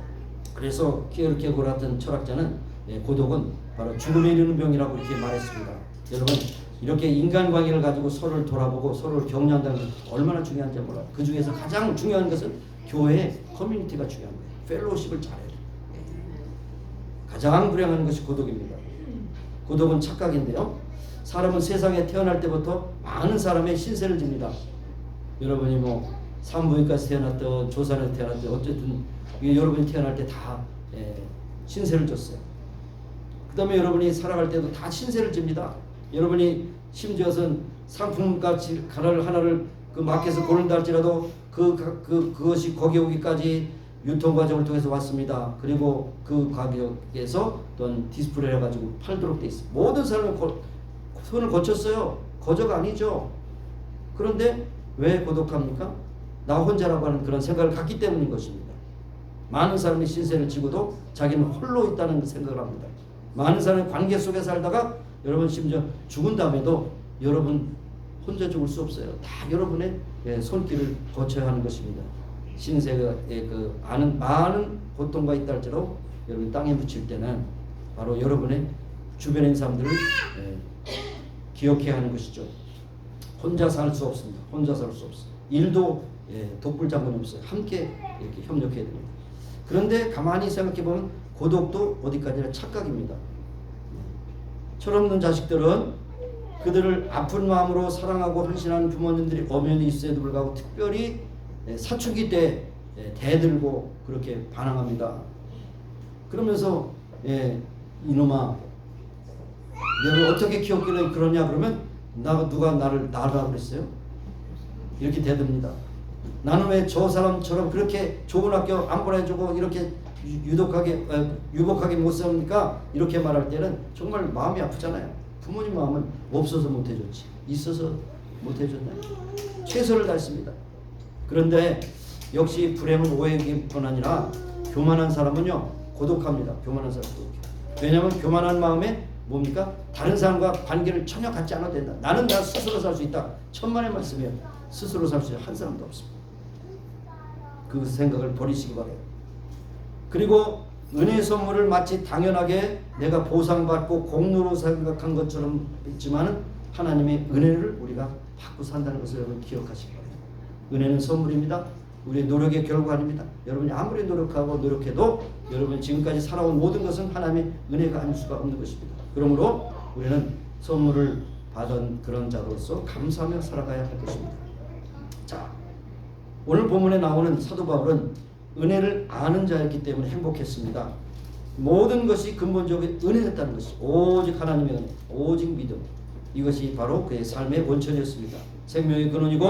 그래서 키에르케고르 같은 철학자는 고독은 바로 죽음에 이르는 병이라고 이렇게 말했습니다. 여러분 이렇게 인간관계를 가지고 서로를 돌아보고 서로를 격려한다는 건 얼마나 중요한지 몰라요. 그 중에서 가장 중요한 것은 교회 커뮤니티가 중요한 거예요. 펠로우십을 잘해야 돼요. 가장 불행한 것이 고독입니다. 고독은 착각인데요. 사람은 세상에 태어날 때부터 많은 사람의 신세를 집니다. 여러분이 뭐 산부인과에서 태어났든 조산에서 태어났든 어쨌든 여러분이 태어날 때 다 신세를 졌어요. 그 다음에 여러분이 살아갈 때도 다 신세를 집니다. 여러분이 심지어는 상품값 하나를 그 마켓에서 고른다 할지라도 그것이 거기 오기까지 유통 과정을 통해서 왔습니다. 그리고 그 가격에서 어떤 디스플레이 해가지고 팔도록 돼 있어요. 모든 사람이 손을 거쳤어요. 거저가 아니죠. 그런데 왜 고독합니까? 나 혼자라고 하는 그런 생각을 갖기 때문인 것입니다. 많은 사람이 신세를 지고도 자기는 홀로 있다는 생각을 합니다. 많은 사람이 관계 속에 살다가 여러분 심지어 죽은 다음에도 여러분 혼자 죽을 수 없어요. 다 여러분의 손길을 거쳐야 하는 것입니다. 신세의 아는 많은 고통과 있다 할지라도 여러분 땅에 묻힐 때는 바로 여러분의 주변에 있는 사람들을 기억해야 하는 것이죠. 혼자 살 수 없습니다. 혼자 살 수 없어요. 일도 독불장군이 없어요. 함께 이렇게 협력해야 됩니다. 그런데 가만히 생각해 보면 고독도 어디까지나 착각입니다. 철없는 자식들은 그들을 아픈 마음으로 사랑하고 헌신하는 부모님들이 엄연히 있어도 불구하고 특별히 사춘기 때 대들고 그렇게 반항합니다. 그러면서 이놈아 너를 어떻게 키웠길래 그러냐 그러면 누가 나를 낳으라고 그랬어요? 이렇게 대듭니다. 나는 왜 저 사람처럼 그렇게 좋은 학교 안 보내주고 이렇게 유복하게 못 삽니까? 이렇게 말할 때는 정말 마음이 아프잖아요. 부모님 마음은 없어서 못 해줬지 있어서 못 해줬나요? 최선을 다했습니다. 그런데 역시 불행은 오해뿐 아니라 교만한 사람은요 고독합니다. 교만한 사람 고독해요. 왜냐하면 교만한 마음에 뭡니까? 다른 사람과 관계를 전혀 갖지 않아도 된다. 나는 나 스스로 살 수 있다. 천만의 말씀이에요. 스스로 살 수 있는 한 사람도 없습니다. 그 생각을 버리시기 바래요. 그리고 은혜의 선물을 마치 당연하게 내가 보상받고 공로로 생각한 것처럼 있지만 하나님의 은혜를 우리가 받고 산다는 것을 여러분 기억하시기 바랍니다. 은혜는 선물입니다. 우리의 노력의 결과가 아닙니다. 여러분이 아무리 노력해도 여러분이 지금까지 살아온 모든 것은 하나님의 은혜가 아닐 수가 없는 것입니다. 그러므로 우리는 선물을 받은 그런 자로서 감사하며 살아가야 할 것입니다. 자, 오늘 본문에 나오는 사도 바울은 은혜를 아는 자였기 때문에 행복했습니다. 모든 것이 근본적으로 은혜였다는 것이 오직 하나님의 은혜, 오직 믿음, 이것이 바로 그의 삶의 원천이었습니다. 생명의 근원이고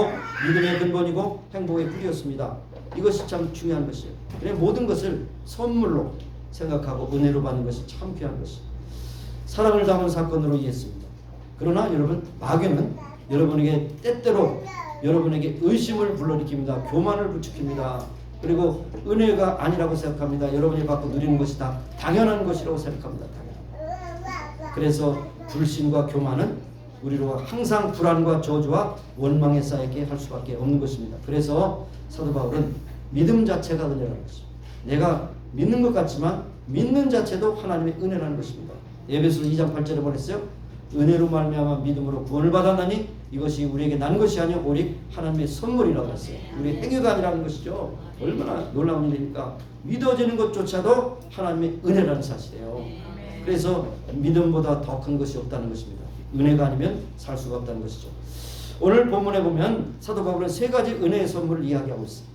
믿음의 근본이고 행복의 뿌리였습니다. 이것이 참 중요한 것이에요. 그래서 모든 것을 선물로 생각하고 은혜로 받는 것이 참 귀한 것이에요. 사랑을 담은 사건으로 이해했습니다. 그러나 여러분 마귀는 여러분에게 때때로 여러분에게 의심을 불러일으킵니다. 교만을 부추깁니다. 그리고 은혜가 아니라고 생각합니다. 여러분이 받고 누리는 것이 다 당연한 것이라고 생각합니다. 당연한. 그래서 불신과 교만은 우리로 항상 불안과 저주와 원망에 쌓이게 할 수밖에 없는 것입니다. 그래서 사도 바울은 믿음 자체가 은혜라는 것입니다. 내가 믿는 것 같지만 믿는 자체도 하나님의 은혜라는 것입니다. 에베소서 2장 8절에 보냈어요. 은혜로 말미암아 믿음으로 구원을 받았나니 이것이 우리에게 난 것이 아니요 오직 하나님의 선물이라고 했어요. 우리의 행위가 아니라는 것이죠. 얼마나 놀라운 일입니까? 믿어지는 것조차도 하나님의 은혜라는 사실이에요. 그래서 믿음보다 더 큰 것이 없다는 것입니다. 은혜가 아니면 살 수가 없다는 것이죠. 오늘 본문에 보면 사도 바울은 세 가지 은혜의 선물을 이야기하고 있습니다.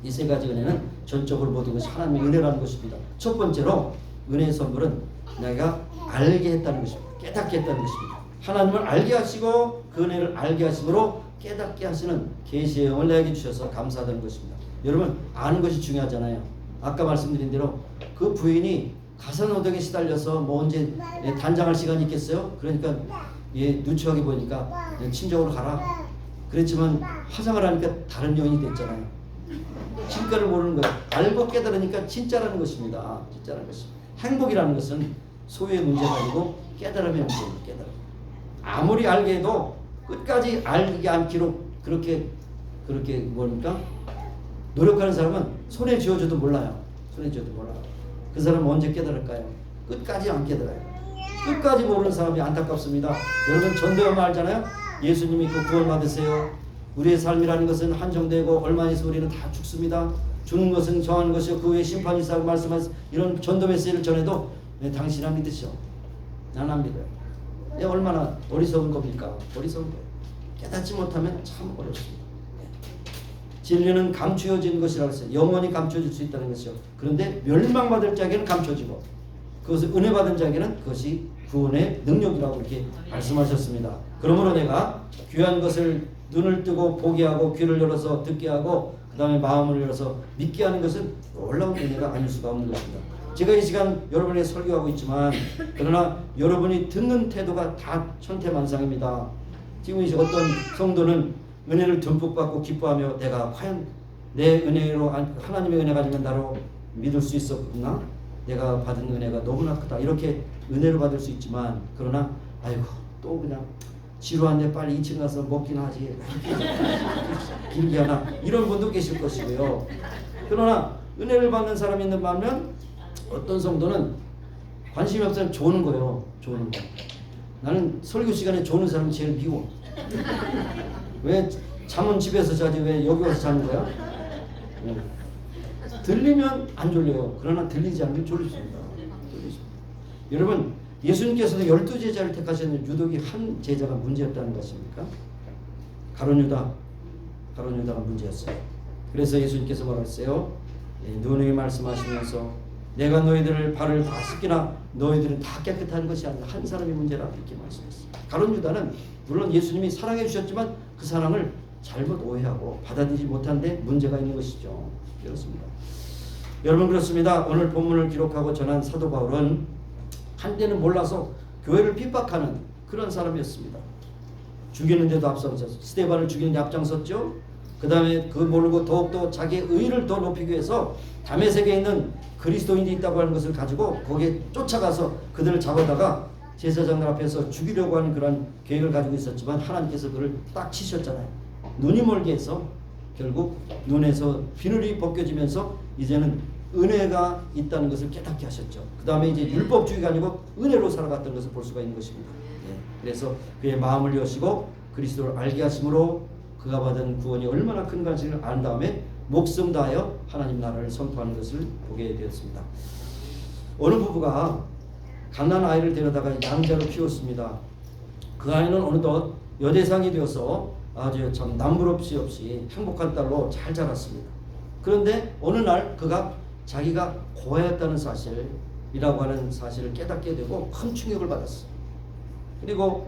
이 세 가지 은혜는 전적으로 모든 것이 하나님의 은혜라는 것입니다. 첫 번째로 은혜의 선물은 내가 알게 했다는 것입니다. 깨닫게 했다는 것입니다. 하나님을 알게 하시고 그 은혜를 알게 하심으로 깨닫게 하시는 계시의 영을 내게 주셔서 감사하다는 것입니다. 여러분 아는 것이 중요하잖아요. 아까 말씀드린 대로 그 부인이 가사노동에 시달려서 뭐 언제 단장할 시간이 있겠어요? 그러니까 누추하게 보니까 친정으로 가라 그랬지만 화장을 하니까 다른 여인이 됐잖아요. 진가를 모르는 거예요. 알고 깨달으니까 진짜라는 것입니다. 진짜라는 것입니다. 행복이라는 것은 소유의 문제가 아니고 깨달음의 문제입니다. 깨달음. 아무리 알게 해도 끝까지 알지 않기로 그렇게 뭐니까 노력하는 사람은 손에 쥐어줘도 몰라요. 손에 쥐어도 몰라요. 그 사람은 언제 깨달을까요? 끝까지 안 깨달아요. 끝까지 모르는 사람이 안타깝습니다. 여러분 전도연마 알잖아요. 예수님이 그 구원 받으세요. 우리의 삶이라는 것은 한정되고 얼마 있으면 우리는 다 죽습니다. 죽는 것은 정하는 것이요 그 후에 심판이 있다고 말씀하신 이런 전도 메시지를 전해도 당신아 믿으시오. 나는 안 믿어요. 얼마나 어리석은 겁니까? 어리석은 거예요. 깨닫지 못하면 참 어렵습니다. 진리는 감추어진 것이라고 했어요. 영원히 감춰질 수 있다는 것이요. 그런데 멸망받을 자에게는 감춰지고 그것을 은혜 받은 자에게는 그것이 구원의 능력이라고 이렇게 말씀하셨습니다. 그러므로 내가 귀한 것을 눈을 뜨고 보게 하고 귀를 열어서 듣게 하고 그 다음에 마음을 열어서 믿게 하는 것은 놀라운 은혜가 아닐 수가 없는 것입니다. 제가 이 시간 여러분에게 설교하고 있지만 그러나 여러분이 듣는 태도가 다 천태만상입니다. 지금 이제 어떤 성도는 은혜를 듬뿍 받고 기뻐하며 내가 과연 내 은혜로 하나님의 은혜가 아니면 나로 믿을 수 있었구나. 내가 받은 은혜가 너무나 크다. 이렇게 은혜를 받을 수 있지만 그러나 아이고 또 그냥 지루한데 빨리 2층 가서 먹긴 하지. 길게 하나. 이런 분도 계실 것이고요. 그러나 은혜를 받는 사람이 있는 반면 어떤 성도는 관심이 없으면 조는 거예요. 조는 거. 나는 설교 시간에 조는 사람이 제일 미워. 왜 잠은 집에서 자지 왜 여기 와서 자는 거야? 들리면 안 졸려요. 그러나 들리지 않으면 졸립니다. 여러분 예수님께서도 12제자를 택하셨는데 유독이 한 제자가 문제였다는 것입니까? 가룟 유다가 문제였어요. 그래서 예수님께서 뭐라고 했어요? 누누이 말씀하시면서 내가 너희들을 발을 다 씻기나 너희들은 다 깨끗한 것이 아니라 한 사람이 문제라 이렇게 말씀했어요. 가룟 유다는 물론 예수님이 사랑해 주셨지만 그 사랑을 잘못 오해하고 받아들이지 못한 데 문제가 있는 것이죠. 그렇습니다. 여러분 그렇습니다. 오늘 본문을 기록하고 전한 사도 바울은 한때는 몰라서 교회를 핍박하는 그런 사람이었습니다. 죽이는데도 앞장섰죠. 스데반을 죽이는데 앞장섰죠. 그 다음에 그 모르고 더욱더 자기의 의를 더 높이기 위해서 다메섹에 있는 그리스도인이 있다고 하는 것을 가지고 거기에 쫓아가서 그들을 잡아다가 제사장들 앞에서 죽이려고 하는 그런 계획을 가지고 있었지만 하나님께서 그를 딱 치셨잖아요. 눈이 멀게 해서 결국 눈에서 비늘이 벗겨지면서 이제는 은혜가 있다는 것을 깨닫게 하셨죠. 그 다음에 이제 율법주의가 아니고 은혜로 살아갔던 것을 볼 수가 있는 것입니다. 그래서 그의 마음을 여시고 그리스도를 알게 하심으로 그가 받은 구원이 얼마나 큰 것인지를 안 다음에 목숨 다하여 하나님 나라를 선포하는 것을 보게 되었습니다. 어느 부부가 갓난 아이를 데려다가 양자로 키웠습니다. 그 아이는 어느덧 여대상이 되어서 아주 참 남부럽지 없이 행복한 딸로 잘 자랐습니다. 그런데 어느 날 그가 자기가 고아였다는 사실이라고 하는 사실을 깨닫게 되고 큰 충격을 받았어요. 그리고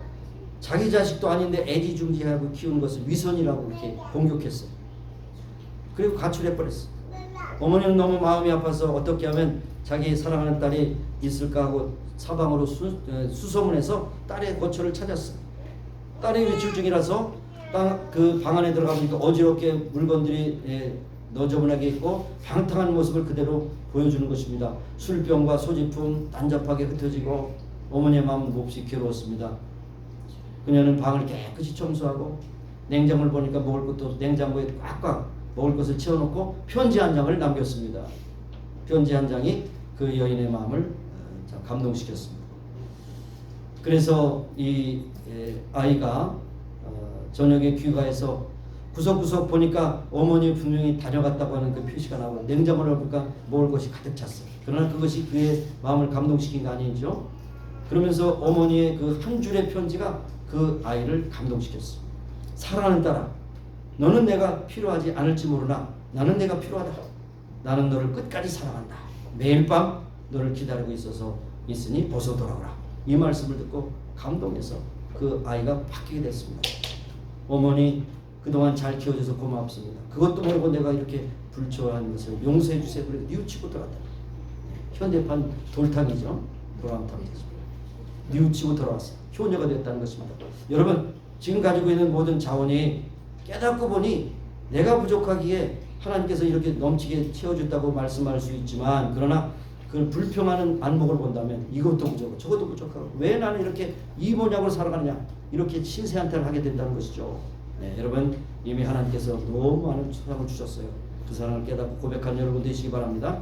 자기 자식도 아닌데 애지중지하고 키우는 것을 위선이라고 이렇게 공격했어요. 그리고 가출해 버렸어요. 어머니는 너무 마음이 아파서 어떻게 하면 자기 사랑하는 딸이 있을까 하고 사방으로 수소문해서 딸의 거처를 찾았어요. 딸이 외출 중이라서 그 방 안에 들어가 보니까 어지럽게 물건들이 너저분하게 있고 방탕한 모습을 그대로 보여주는 것입니다. 술병과 소지품 난잡하게 흩어지고 어머니의 마음은 몹시 괴로웠습니다. 그녀는 방을 깨끗이 청소하고 냉장고를 보니까 먹을 것도 냉장고에 꽉꽉 먹을 것을 채워놓고 편지 한 장을 남겼습니다. 편지 한 장이 그 여인의 마음을 감동시켰습니다. 그래서 이 아이가 저녁에 귀가해서 구석구석 보니까 어머니 분명히 다녀갔다고 하는 그 표시가 나오고 냉장고를 보니까 먹을 것이 가득 찼어요. 그러나 그것이 그의 마음을 감동시킨 거 아니죠? 그러면서 어머니의 그 한 줄의 편지가 그 아이를 감동시켰어요. 사랑하는 딸아, 너는 내가 필요하지 않을지 모르나 나는 내가 필요하다. 나는 너를 끝까지 사랑한다. 매일 밤 너를 기다리고 있으니 벗어 돌아오라. 이 말씀을 듣고 감동해서 그 아이가 바뀌게 됐습니다. 어머니 그동안 잘 키워줘서 고맙습니다. 그것도 모르고 내가 이렇게 불초한 것을 용서해 주세요. 그래서 뉘우치고 돌아왔다. 현대판 돌탕이죠. 돌아온탕 됐습니다. 뉘우치고 돌아왔어요. 효녀가 됐다는 것입니다. 여러분 지금 가지고 있는 모든 자원이 깨닫고 보니 내가 부족하기에 하나님께서 이렇게 넘치게 채워줬다고 말씀할 수 있지만, 그러나 그 불평하는 안목을 본다면 이것도 부족하고 저것도 부족하고 왜 나는 이렇게 이 모양으로 살아가느냐, 이렇게 신세한탄을 하게 된다는 것이죠. 네, 여러분 이미 하나님께서 너무 많은 사랑을 주셨어요. 그 사랑을 깨닫고 고백한 여러분 되시기 바랍니다.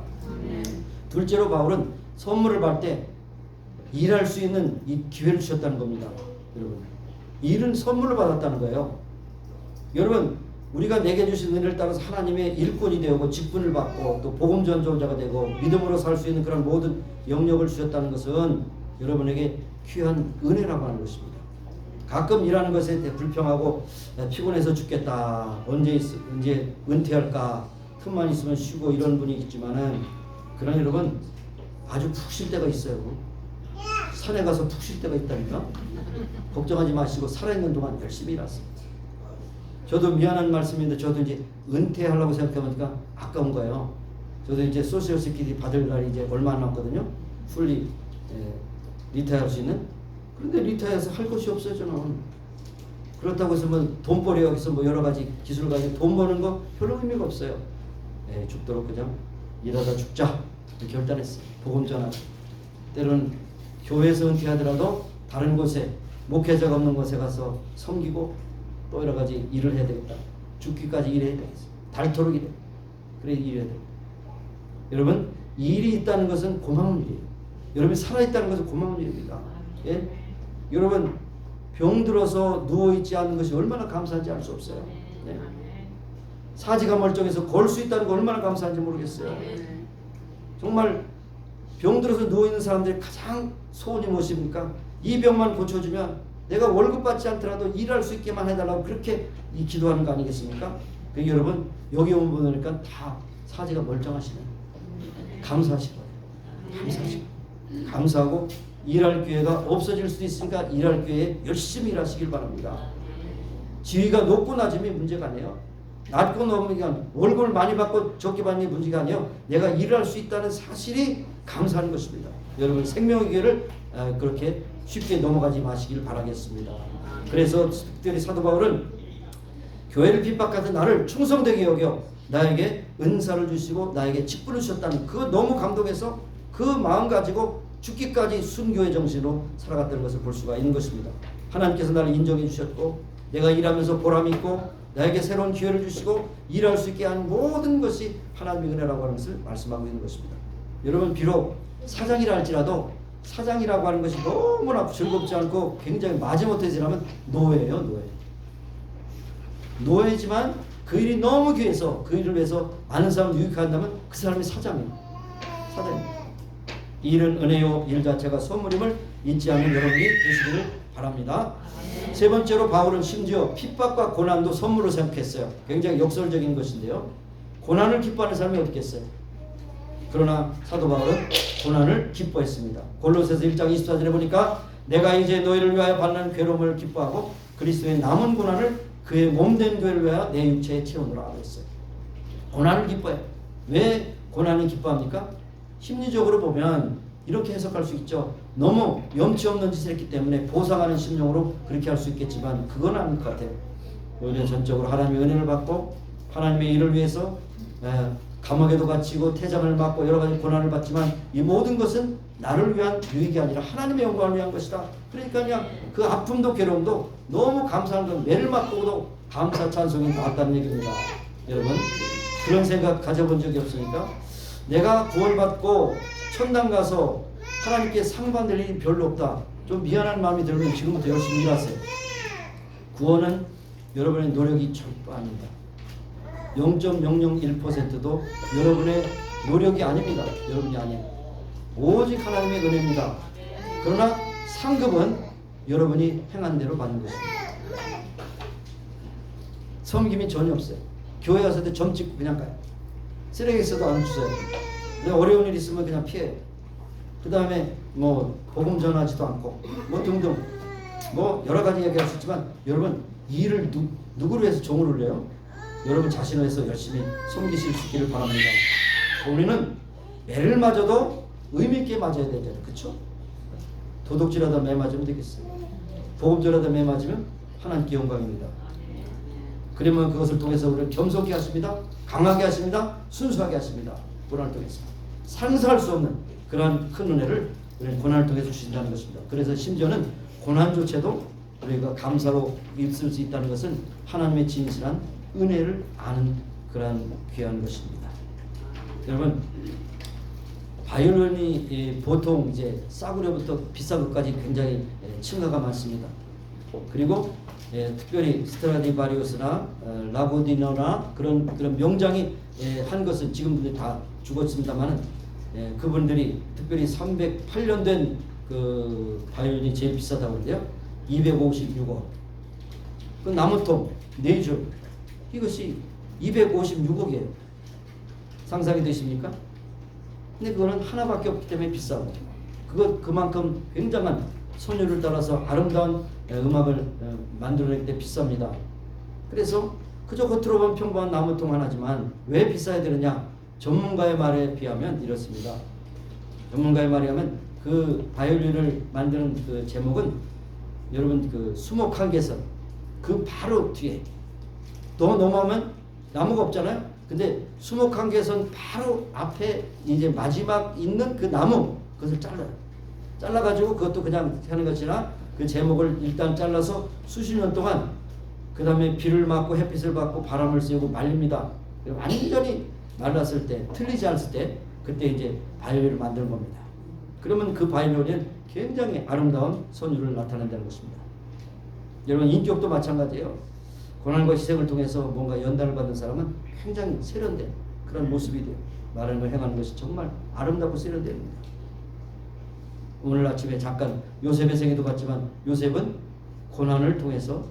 둘째로 바울은 선물을 받을 때 일할 수 있는 이 기회를 주셨다는 겁니다. 여러분 일은 선물을 받았다는 거예요. 여러분 우리가 내게 주신 은혜를 따라서 하나님의 일꾼이 되고 직분을 받고 또 복음 전도자가 되고 믿음으로 살 수 있는 그런 모든 영역을 주셨다는 것은 여러분에게 귀한 은혜라고 하는 것입니다. 가끔 일하는 것에 대해 불평하고 피곤해서 죽겠다, 언제 은퇴할까, 틈만 있으면 쉬고 이런 분이 있지만은, 그러나 여러분 아주 푹 쉴 때가 있어요. 산에 가서 푹 쉴 때가 있다니까. 걱정하지 마시고 살아있는 동안 열심히 일하세요. 저도 미안한 말씀인데 저도 이제 은퇴하려고 생각해보니까 아까운 거예요. 저도 이제 소셜 세큐리티 받을 날이 이제 얼마 안 남았거든요. 풀리 리타이어할 수 있는. 그런데 리타이어해서 할 것이 없어요 저는. 그렇다고 해서 뭐 돈벌이 여기서 뭐 여러 가지 기술 가지고 돈 버는 거 별로 의미가 없어요. 죽도록 그냥 일하다 죽자 결단했어요. 복음 전하고. 때로는 교회에서 은퇴하더라도 다른 곳에 목회자가 없는 곳에 가서 섬기고 또 여러 가지 일을 해야 되겠다. 죽기까지 일해야 되겠어. 닳도록 일해. 그래 일해야 돼. 여러분 일이 있다는 것은 고마운 일이에요. 여러분이 살아있다는 것은 고마운 일입니다. 예? 여러분 병들어서 누워있지 않는 것이 얼마나 감사한지 알 수 없어요. 네? 사지가 멀쩡해서 걸 수 있다는 거 얼마나 감사한지 모르겠어요. 정말 병들어서 누워있는 사람들이 가장 소원이 무엇입니까? 이 병만 고쳐주면 내가 월급 받지 않더라도 일할 수 있게만 해달라고 그렇게 기도하는 거 아니겠습니까? 그러니까 여러분 여기 온 분이니까 다 사지가 멀쩡하시네요. 감사하시고 감사하고 일할 기회가 없어질 수도 있으니까 일할 기회에 열심히 일하시길 바랍니다. 지위가 높고 낮음이 문제가 아니에요. 낮고 높으면 월급을 많이 받고 적게 받는 게 문제가 아니에요. 내가 일할 수 있다는 사실이 감사한 것입니다. 여러분 생명의 기회를 그렇게 쉽게 넘어가지 마시길 바라겠습니다. 그래서 특별히 사도 바울은 교회를 핍박하던 나를 충성되게 여겨 나에게 은사를 주시고 나에게 직분을 주셨다는 그 너무 감동해서 그 마음 가지고 죽기까지 순교의 정신으로 살아갔다는 것을 볼 수가 있는 것입니다. 하나님께서 나를 인정해 주셨고 내가 일하면서 보람이 있고 나에게 새로운 기회를 주시고 일할 수 있게 한 모든 것이 하나님의 은혜라고 하는 것을 말씀하고 있는 것입니다. 여러분 비록 사장이라 할지라도 사장이라고 하는 것이 너무나 즐겁지 않고 굉장히 마지못해서 일하면 노예예요. 노예지만 그 일이 너무 귀해서 그 일을 위해서 많은 사람을 유익한다면 그 사람이 사장입니다. 일은 은혜요 일 자체가 선물임을 잊지 않는 여러분이 되시기를 바랍니다. 세 번째로 바울은 심지어 핍박과 고난도 선물로 생각했어요. 굉장히 역설적인 것인데요. 고난을 기뻐하는 사람이 어딨겠어요? 그러나 사도 바울은 고난을 기뻐했습니다. 골로새서 1장 24절에 보니까 내가 이제 너희를 위하여 받는 괴로움을 기뻐하고 그리스도의 남은 고난을 그의 몸된 교회를 위하여 내 육체에 채우노라 그랬어요. 고난을 기뻐해요. 왜 고난을 기뻐합니까? 심리적으로 보면 이렇게 해석할 수 있죠. 너무 염치 없는 짓을 했기 때문에 보상하는 심령으로 그렇게 할 수 있겠지만 그건 아닐 것 같아요. 오히려 전적으로 하나님의 은혜를 받고 하나님의 일을 위해서 감옥에도 갇히고 태장을 맞고 여러 가지 고난을 받지만 이 모든 것은 나를 위한 유익이 아니라 하나님의 영광을 위한 것이다. 그러니까 그냥 그 아픔도 괴로움도 너무 감사한 건 매를 맞고도 감사 찬송이 나왔다는 얘기입니다. 여러분 그런 생각 가져본 적이 없으니까 내가 구원받고 천당 가서 하나님께 상 받을 일이 별로 없다. 좀 미안한 마음이 들면 지금부터 열심히 일하세요. 구원은 여러분의 노력이 절대 아닙니다. 0.001%도 여러분의 노력이 아닙니다. 여러분이 아니에요. 오직 하나님의 은혜입니다. 그러나 상급은 여러분이 행한 대로 받는 것입니다. 섬김이 전혀 없어요. 교회 와서도 점 찍고 그냥 가요. 쓰레기 있어도 안 주세요. 그냥 어려운 일 있으면 그냥 피해요. 그 다음에 뭐 복음 전하지도 않고 뭐 등등 뭐 여러 가지 얘기할 수 있지만 여러분 이 일을 누구를 위해서 종을 울려요? 여러분 자신을 위해서 열심히 섬기실 수 있기를 바랍니다. 우리는 매를 맞아도 의미 있게 맞아야 되잖아요. 그렇죠? 도둑질하다 매 맞으면 되겠어요. 복음질하다 매 맞으면 하나님께 영광입니다. 그러면 그것을 통해서 우리를 겸손케 하십니다. 강하게 하십니다. 순수하게 하십니다. 고난을 통해서 상상할 수 없는 그러한 큰 은혜를 우리는 고난을 통해서 주신다는 것입니다. 그래서 심지어는 고난조차도 우리가 감사로 입을 수 있다는 것은 하나님의 진실한 은혜를 아는 그러한 귀한 것입니다. 여러분 바이올린이 보통 이제 싸구려부터 비싼 것까지 굉장히 층가가 많습니다. 그리고 특별히 스트라디바리우스나 라고디노나 그런 명장이 한 것은 지금분들 다 죽었습니다만은 그분들이 특별히 308년 된 그 바이올린이 제일 비싸다고 그러는데요. 256억. 그 나무통 4줄 이것이 256억이에요. 상상이 되십니까? 근데 그거는 하나밖에 없기 때문에 비싸고 그만큼 굉장한 선율을 따라서 아름다운 음악을 만들어낼 때 비쌉니다. 그래서 그저 겉으로 보면 평범한 나무통 하나지만 왜 비싸야 되느냐? 전문가의 말에 비하면 이렇습니다. 전문가의 말에 하면 그 바이올린을 만드는 그 제목은 여러분 그 수목한계선 그 바로 뒤에 더 넘어가면 나무가 없잖아요. 근데 수목한계선 바로 앞에 이제 마지막 있는 그 나무 그것을 잘라가지고 그것도 그냥 하는 것이나 그 제목을 일단 잘라서 수십 년 동안 그 다음에 비를 맞고 햇빛을 받고 바람을 쐬고 말립니다. 완전히 말랐을 때 틀리지 않을 때 그때 이제 바이올린을 만드는 겁니다. 그러면 그 바이올린은 굉장히 아름다운 선율을 나타낸다는 것입니다. 여러분 인격도 마찬가지예요. 고난과 희생을 통해서 뭔가 연단을 받는 사람은 굉장히 세련된 그런 모습이 돼요. 말하는 걸 행하는 것이 정말 아름답고 세련됩니다. 오늘 아침에 잠깐 요셉의 생애도 봤지만 요셉은 고난을 통해서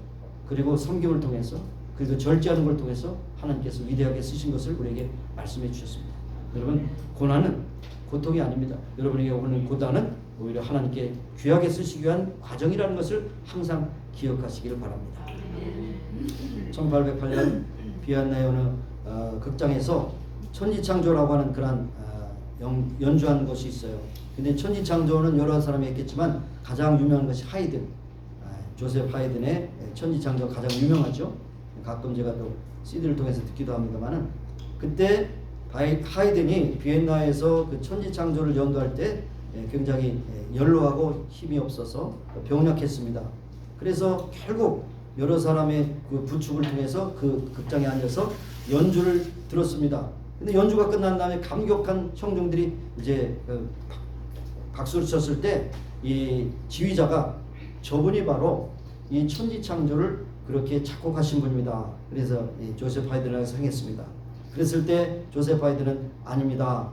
그리고 섬김을 통해서 그리고 절제하는 걸 통해서 하나님께서 위대하게 쓰신 것을 우리에게 말씀해 주셨습니다. 여러분 고난은 고통이 아닙니다. 여러분에게 오는 고난은 오히려 하나님께 귀하게 쓰시기 위한 과정이라는 것을 항상 기억하시기를 바랍니다. 1808년 비엔나의 어느 극장에서 천지창조라고 하는 그런 연주한 것이 있어요. 근데 천지창조는 여러 사람이 했겠지만 가장 유명한 것이 하이든, 조셉 하이든의 천지창조가 가장 유명하죠. 가끔 제가 또 CD를 통해서 듣기도 합니다만은 그때 하이든이 비엔나에서 그 천지창조를 연주할 때 굉장히 연로하고 힘이 없어서 병약했습니다. 그래서 결국 여러 사람의 그 부축을 통해서 그 극장에 앉아서 연주를 들었습니다. 근데 연주가 끝난 다음에 감격한 청중들이 이제 박수를 쳤을 때 이 지휘자가 저분이 바로 이 천지창조를 그렇게 작곡하신 분입니다. 그래서 이 조셉 하이든을 상했습니다. 그랬을 때 조셉 하이든은 아닙니다.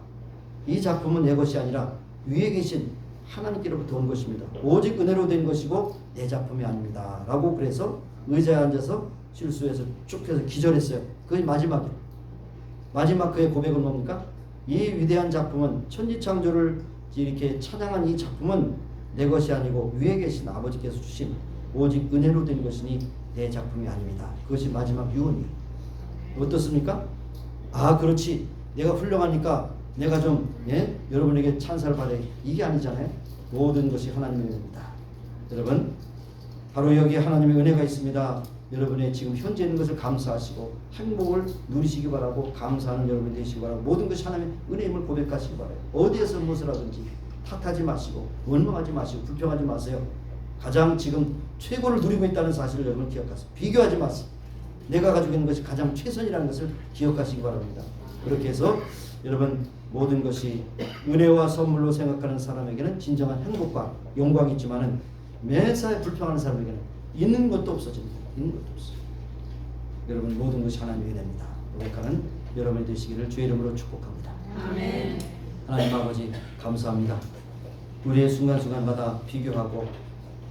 이 작품은 내 것이 아니라 위에 계신 하나님께로부터 온 것입니다. 오직 은혜로 된 것이고 내 작품이 아닙니다. 라고 그래서 의자에 앉아서 실수해서 쭉 해서 기절했어요. 그게 마지막 그의 고백은 뭡니까? 이 위대한 작품은 천지창조를 이렇게 찬양한 이 작품은 내 것이 아니고 위에 계신 아버지께서 주신 오직 은혜로 된 것이니 내 작품이 아닙니다. 그것이 마지막 유언이에요. 어떻습니까? 아 그렇지 내가 훌륭하니까 내가 좀 여러분에게 찬사를 받아야 이게 아니잖아요. 모든 것이 하나님의 은혜입니다. 여러분 바로 여기에 하나님의 은혜가 있습니다. 여러분의 지금 현재 있는 것을 감사하시고 행복을 누리시기 바라고 감사하는 여러분이 되시기 바라고 모든 것이 하나님의 은혜임을 고백하시기 바라요. 어디에서 무엇을 하든지 탓하지 마시고 원망하지 마시고 불평하지 마세요. 가장 지금 최고를 누리고 있다는 사실을 여러분 기억하세요. 비교하지 마세요. 내가 가지고 있는 것이 가장 최선이라는 것을 기억하시기 바랍니다. 그렇게 해서 여러분 모든 것이 은혜와 선물로 생각하는 사람에게는 진정한 행복과 영광이 있지만은 매사에 불평하는 사람에게는 있는 것도 없어집니다. 있는 것도 없어요. 여러분 모든 것이 하나님의 은혜입니다. 고백하는 여러분이 되시기를 주의 이름으로 축복합니다. 아멘. 하나님 아버지 감사합니다. 우리의 순간순간마다 비교하고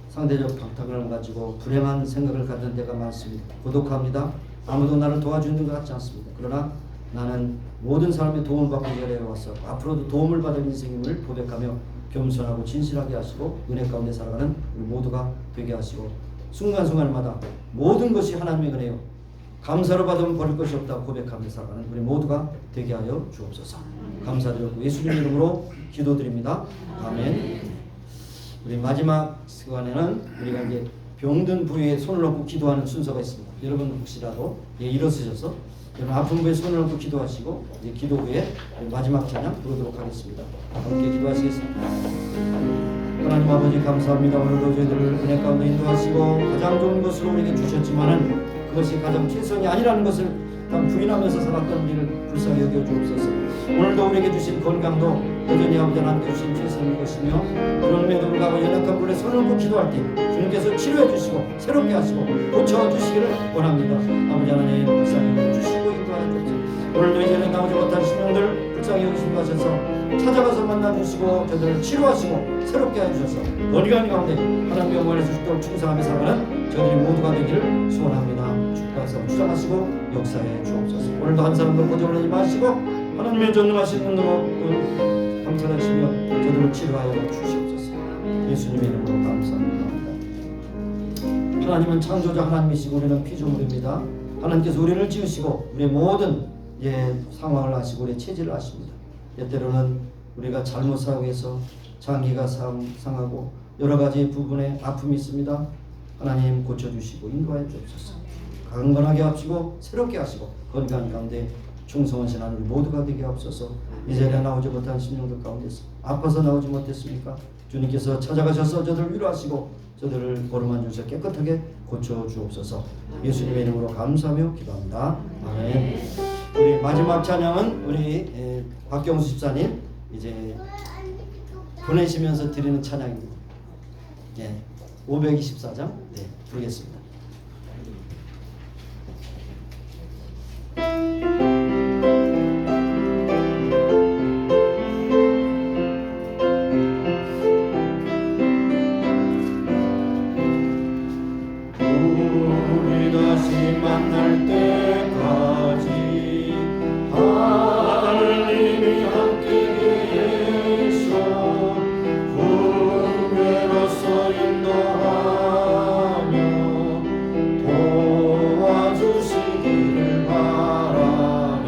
상대적 박탈감을 가지고 불행한 생각을 갖는 데가 많습니다. 고독합니다. 아무도 나를 도와주는 것 같지 않습니다. 그러나 나는 모든 사람의 도움을 받고 이 자리에 왔어 앞으로도 도움을 받을 인생임을 고백하며 겸손하고 진실하게 하시고 은혜 가운데 살아가는 우리 모두가 되게 하시고 순간순간마다 모든 것이 하나님의 은혜요 감사로 받으면 버릴 것이 없다고 고백하며 살아가는 우리 모두가 되게 하여 주옵소서. 감사드리고 예수님 이름으로 기도드립니다. 아멘. 우리 마지막 시간에는 우리가 이제 병든 부위에 손을 얹고 기도하는 순서가 있습니다. 여러분 혹시라도 일어서셔서 여러분 아픈 부위에 손을 얹고 기도하시고 이제 기도 후에 마지막 찬양 부르도록 하겠습니다. 함께 기도하시겠습니다. 하나님 아버지 감사합니다. 오늘도 저희들을 은혜 가운데 인도하시고 가장 좋은 것으로 우리에게 주셨지만은 그것이 가장 최선이 아니라는 것을 부인하면서 살았던 우리를 불쌍히 여겨 주옵소서. 오늘도 우리에게 주신 건강도 여전히 아버지 하나님께 주신 최선인 것이며 그럼에도 불구하고 연약한 분의 손을 얹고 기도할 때 주님께서 치료해 주시고 새롭게 하시고 고쳐 주시기를 원합니다. 아버지 하나님 불쌍히 여겨 주시고 인도하여 주옵소서. 오늘도 이제는 나오지 못한 심령들 불쌍히 여기시고 하셔서 찾아가서 만나주시고 저들을 치료하시고 새롭게 해주셔서 어디가니 가운데 하나님의 영광에서 죽도록 충성하며 살아가는 저들이 모두가 되기를 소원합니다. 주께서 주장하시고 역사해 주옵소서. 오늘도 한 사람도 거절하지 마시고 하나님의 전능하신 분으로 감찰하시며 저들을 치료하여 주시옵소서. 예수님의 이름으로 감사합니다. 하나님은 창조자 하나님이시고 우리는 피조물입니다. 하나님께서 우리를 지으시고 우리의 모든 상황을 아시고 우리의 체질을 아십니다. 때때로는 우리가 잘못 사용해서 장기가 상하고 여러 가지 부분에 아픔이 있습니다. 하나님 고쳐주시고 인도하여 주옵소서. 강건하게 하시고 새롭게 하시고 건강 가운데 충성하신 하나님 우리 모두가 되게 하옵소서. 이 자리에 나오지 못한 심령들 가운데서 아파서 나오지 못했습니까? 주님께서 찾아가셔서 저들을 위로하시고 저들을 보름한 주셔 깨끗하게 고쳐주옵소서. 예수님의 이름으로 감사하며 기도합니다. 아멘. 우리 마지막 찬양은 우리 박경수 집사님 이제 보내시면서 드리는 찬양입니다. 524장 부르겠습니다. 우리 다시 만날 때까지 하나님이 함께 계셔 분별로서 인도하며 도와주시기를 바라네.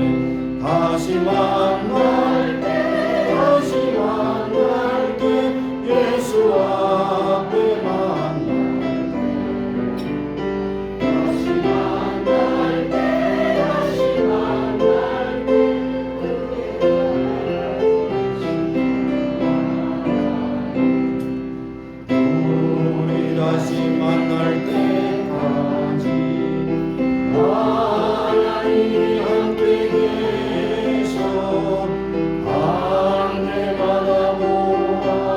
다시 만날 때 예수 앞에 만날 하나님이 함께 계셔 안내마다 보아며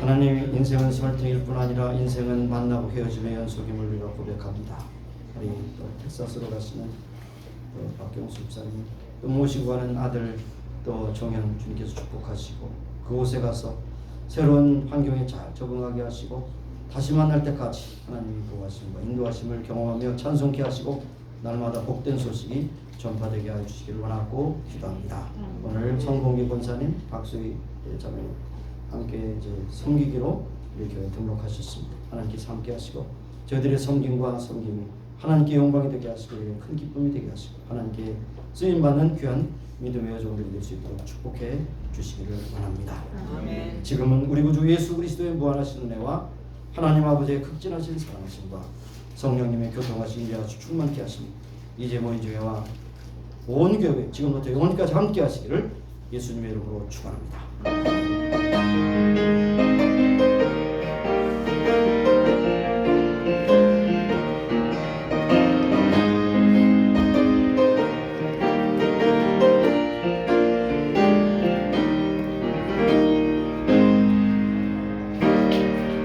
하나님, 인생은 설득일 뿐 아니라 인생은 만나고 헤어짐의 연속임을 우리가 고백합니다. 우리 또 텍사스로 가시는 또 박경수 집사님, 또 모시고 가는 아들 또 정현 주님께서 축복하시고 그곳에 가서 새로운 환경에 잘 적응하게 하시고 다시 만날 때까지 하나님의 보호하심과 인도하심을 경험하며 찬송케 하시고 날마다 복된 소식이 전파되게 해주시기를 원하고 기도합니다. 오늘 성봉기 권사님, 박수희 자매 함께 이제 섬기기로 우리 교회 등록하셨습니다. 하나님께서 함께 하시고 저희들의 섬김과 섬김이 하나님께 영광이 되게 하시고 큰 기쁨이 되게 하시고 하나님께 쓰임받는 귀한 믿음의 여종들이 될 수 있도록 축복해 주시기를 원합니다. 아멘. 지금은 우리 구주 예수 그리스도의 무한하신 은혜와 하나님 아버지의 극진하신 사랑하심과 성령님의 교통하신 인도하시 충만케 하시니 이제 모인 교회와 온 교회 지금부터 영원까지 함께 하시기를 예수님의 이름으로 축원합니다.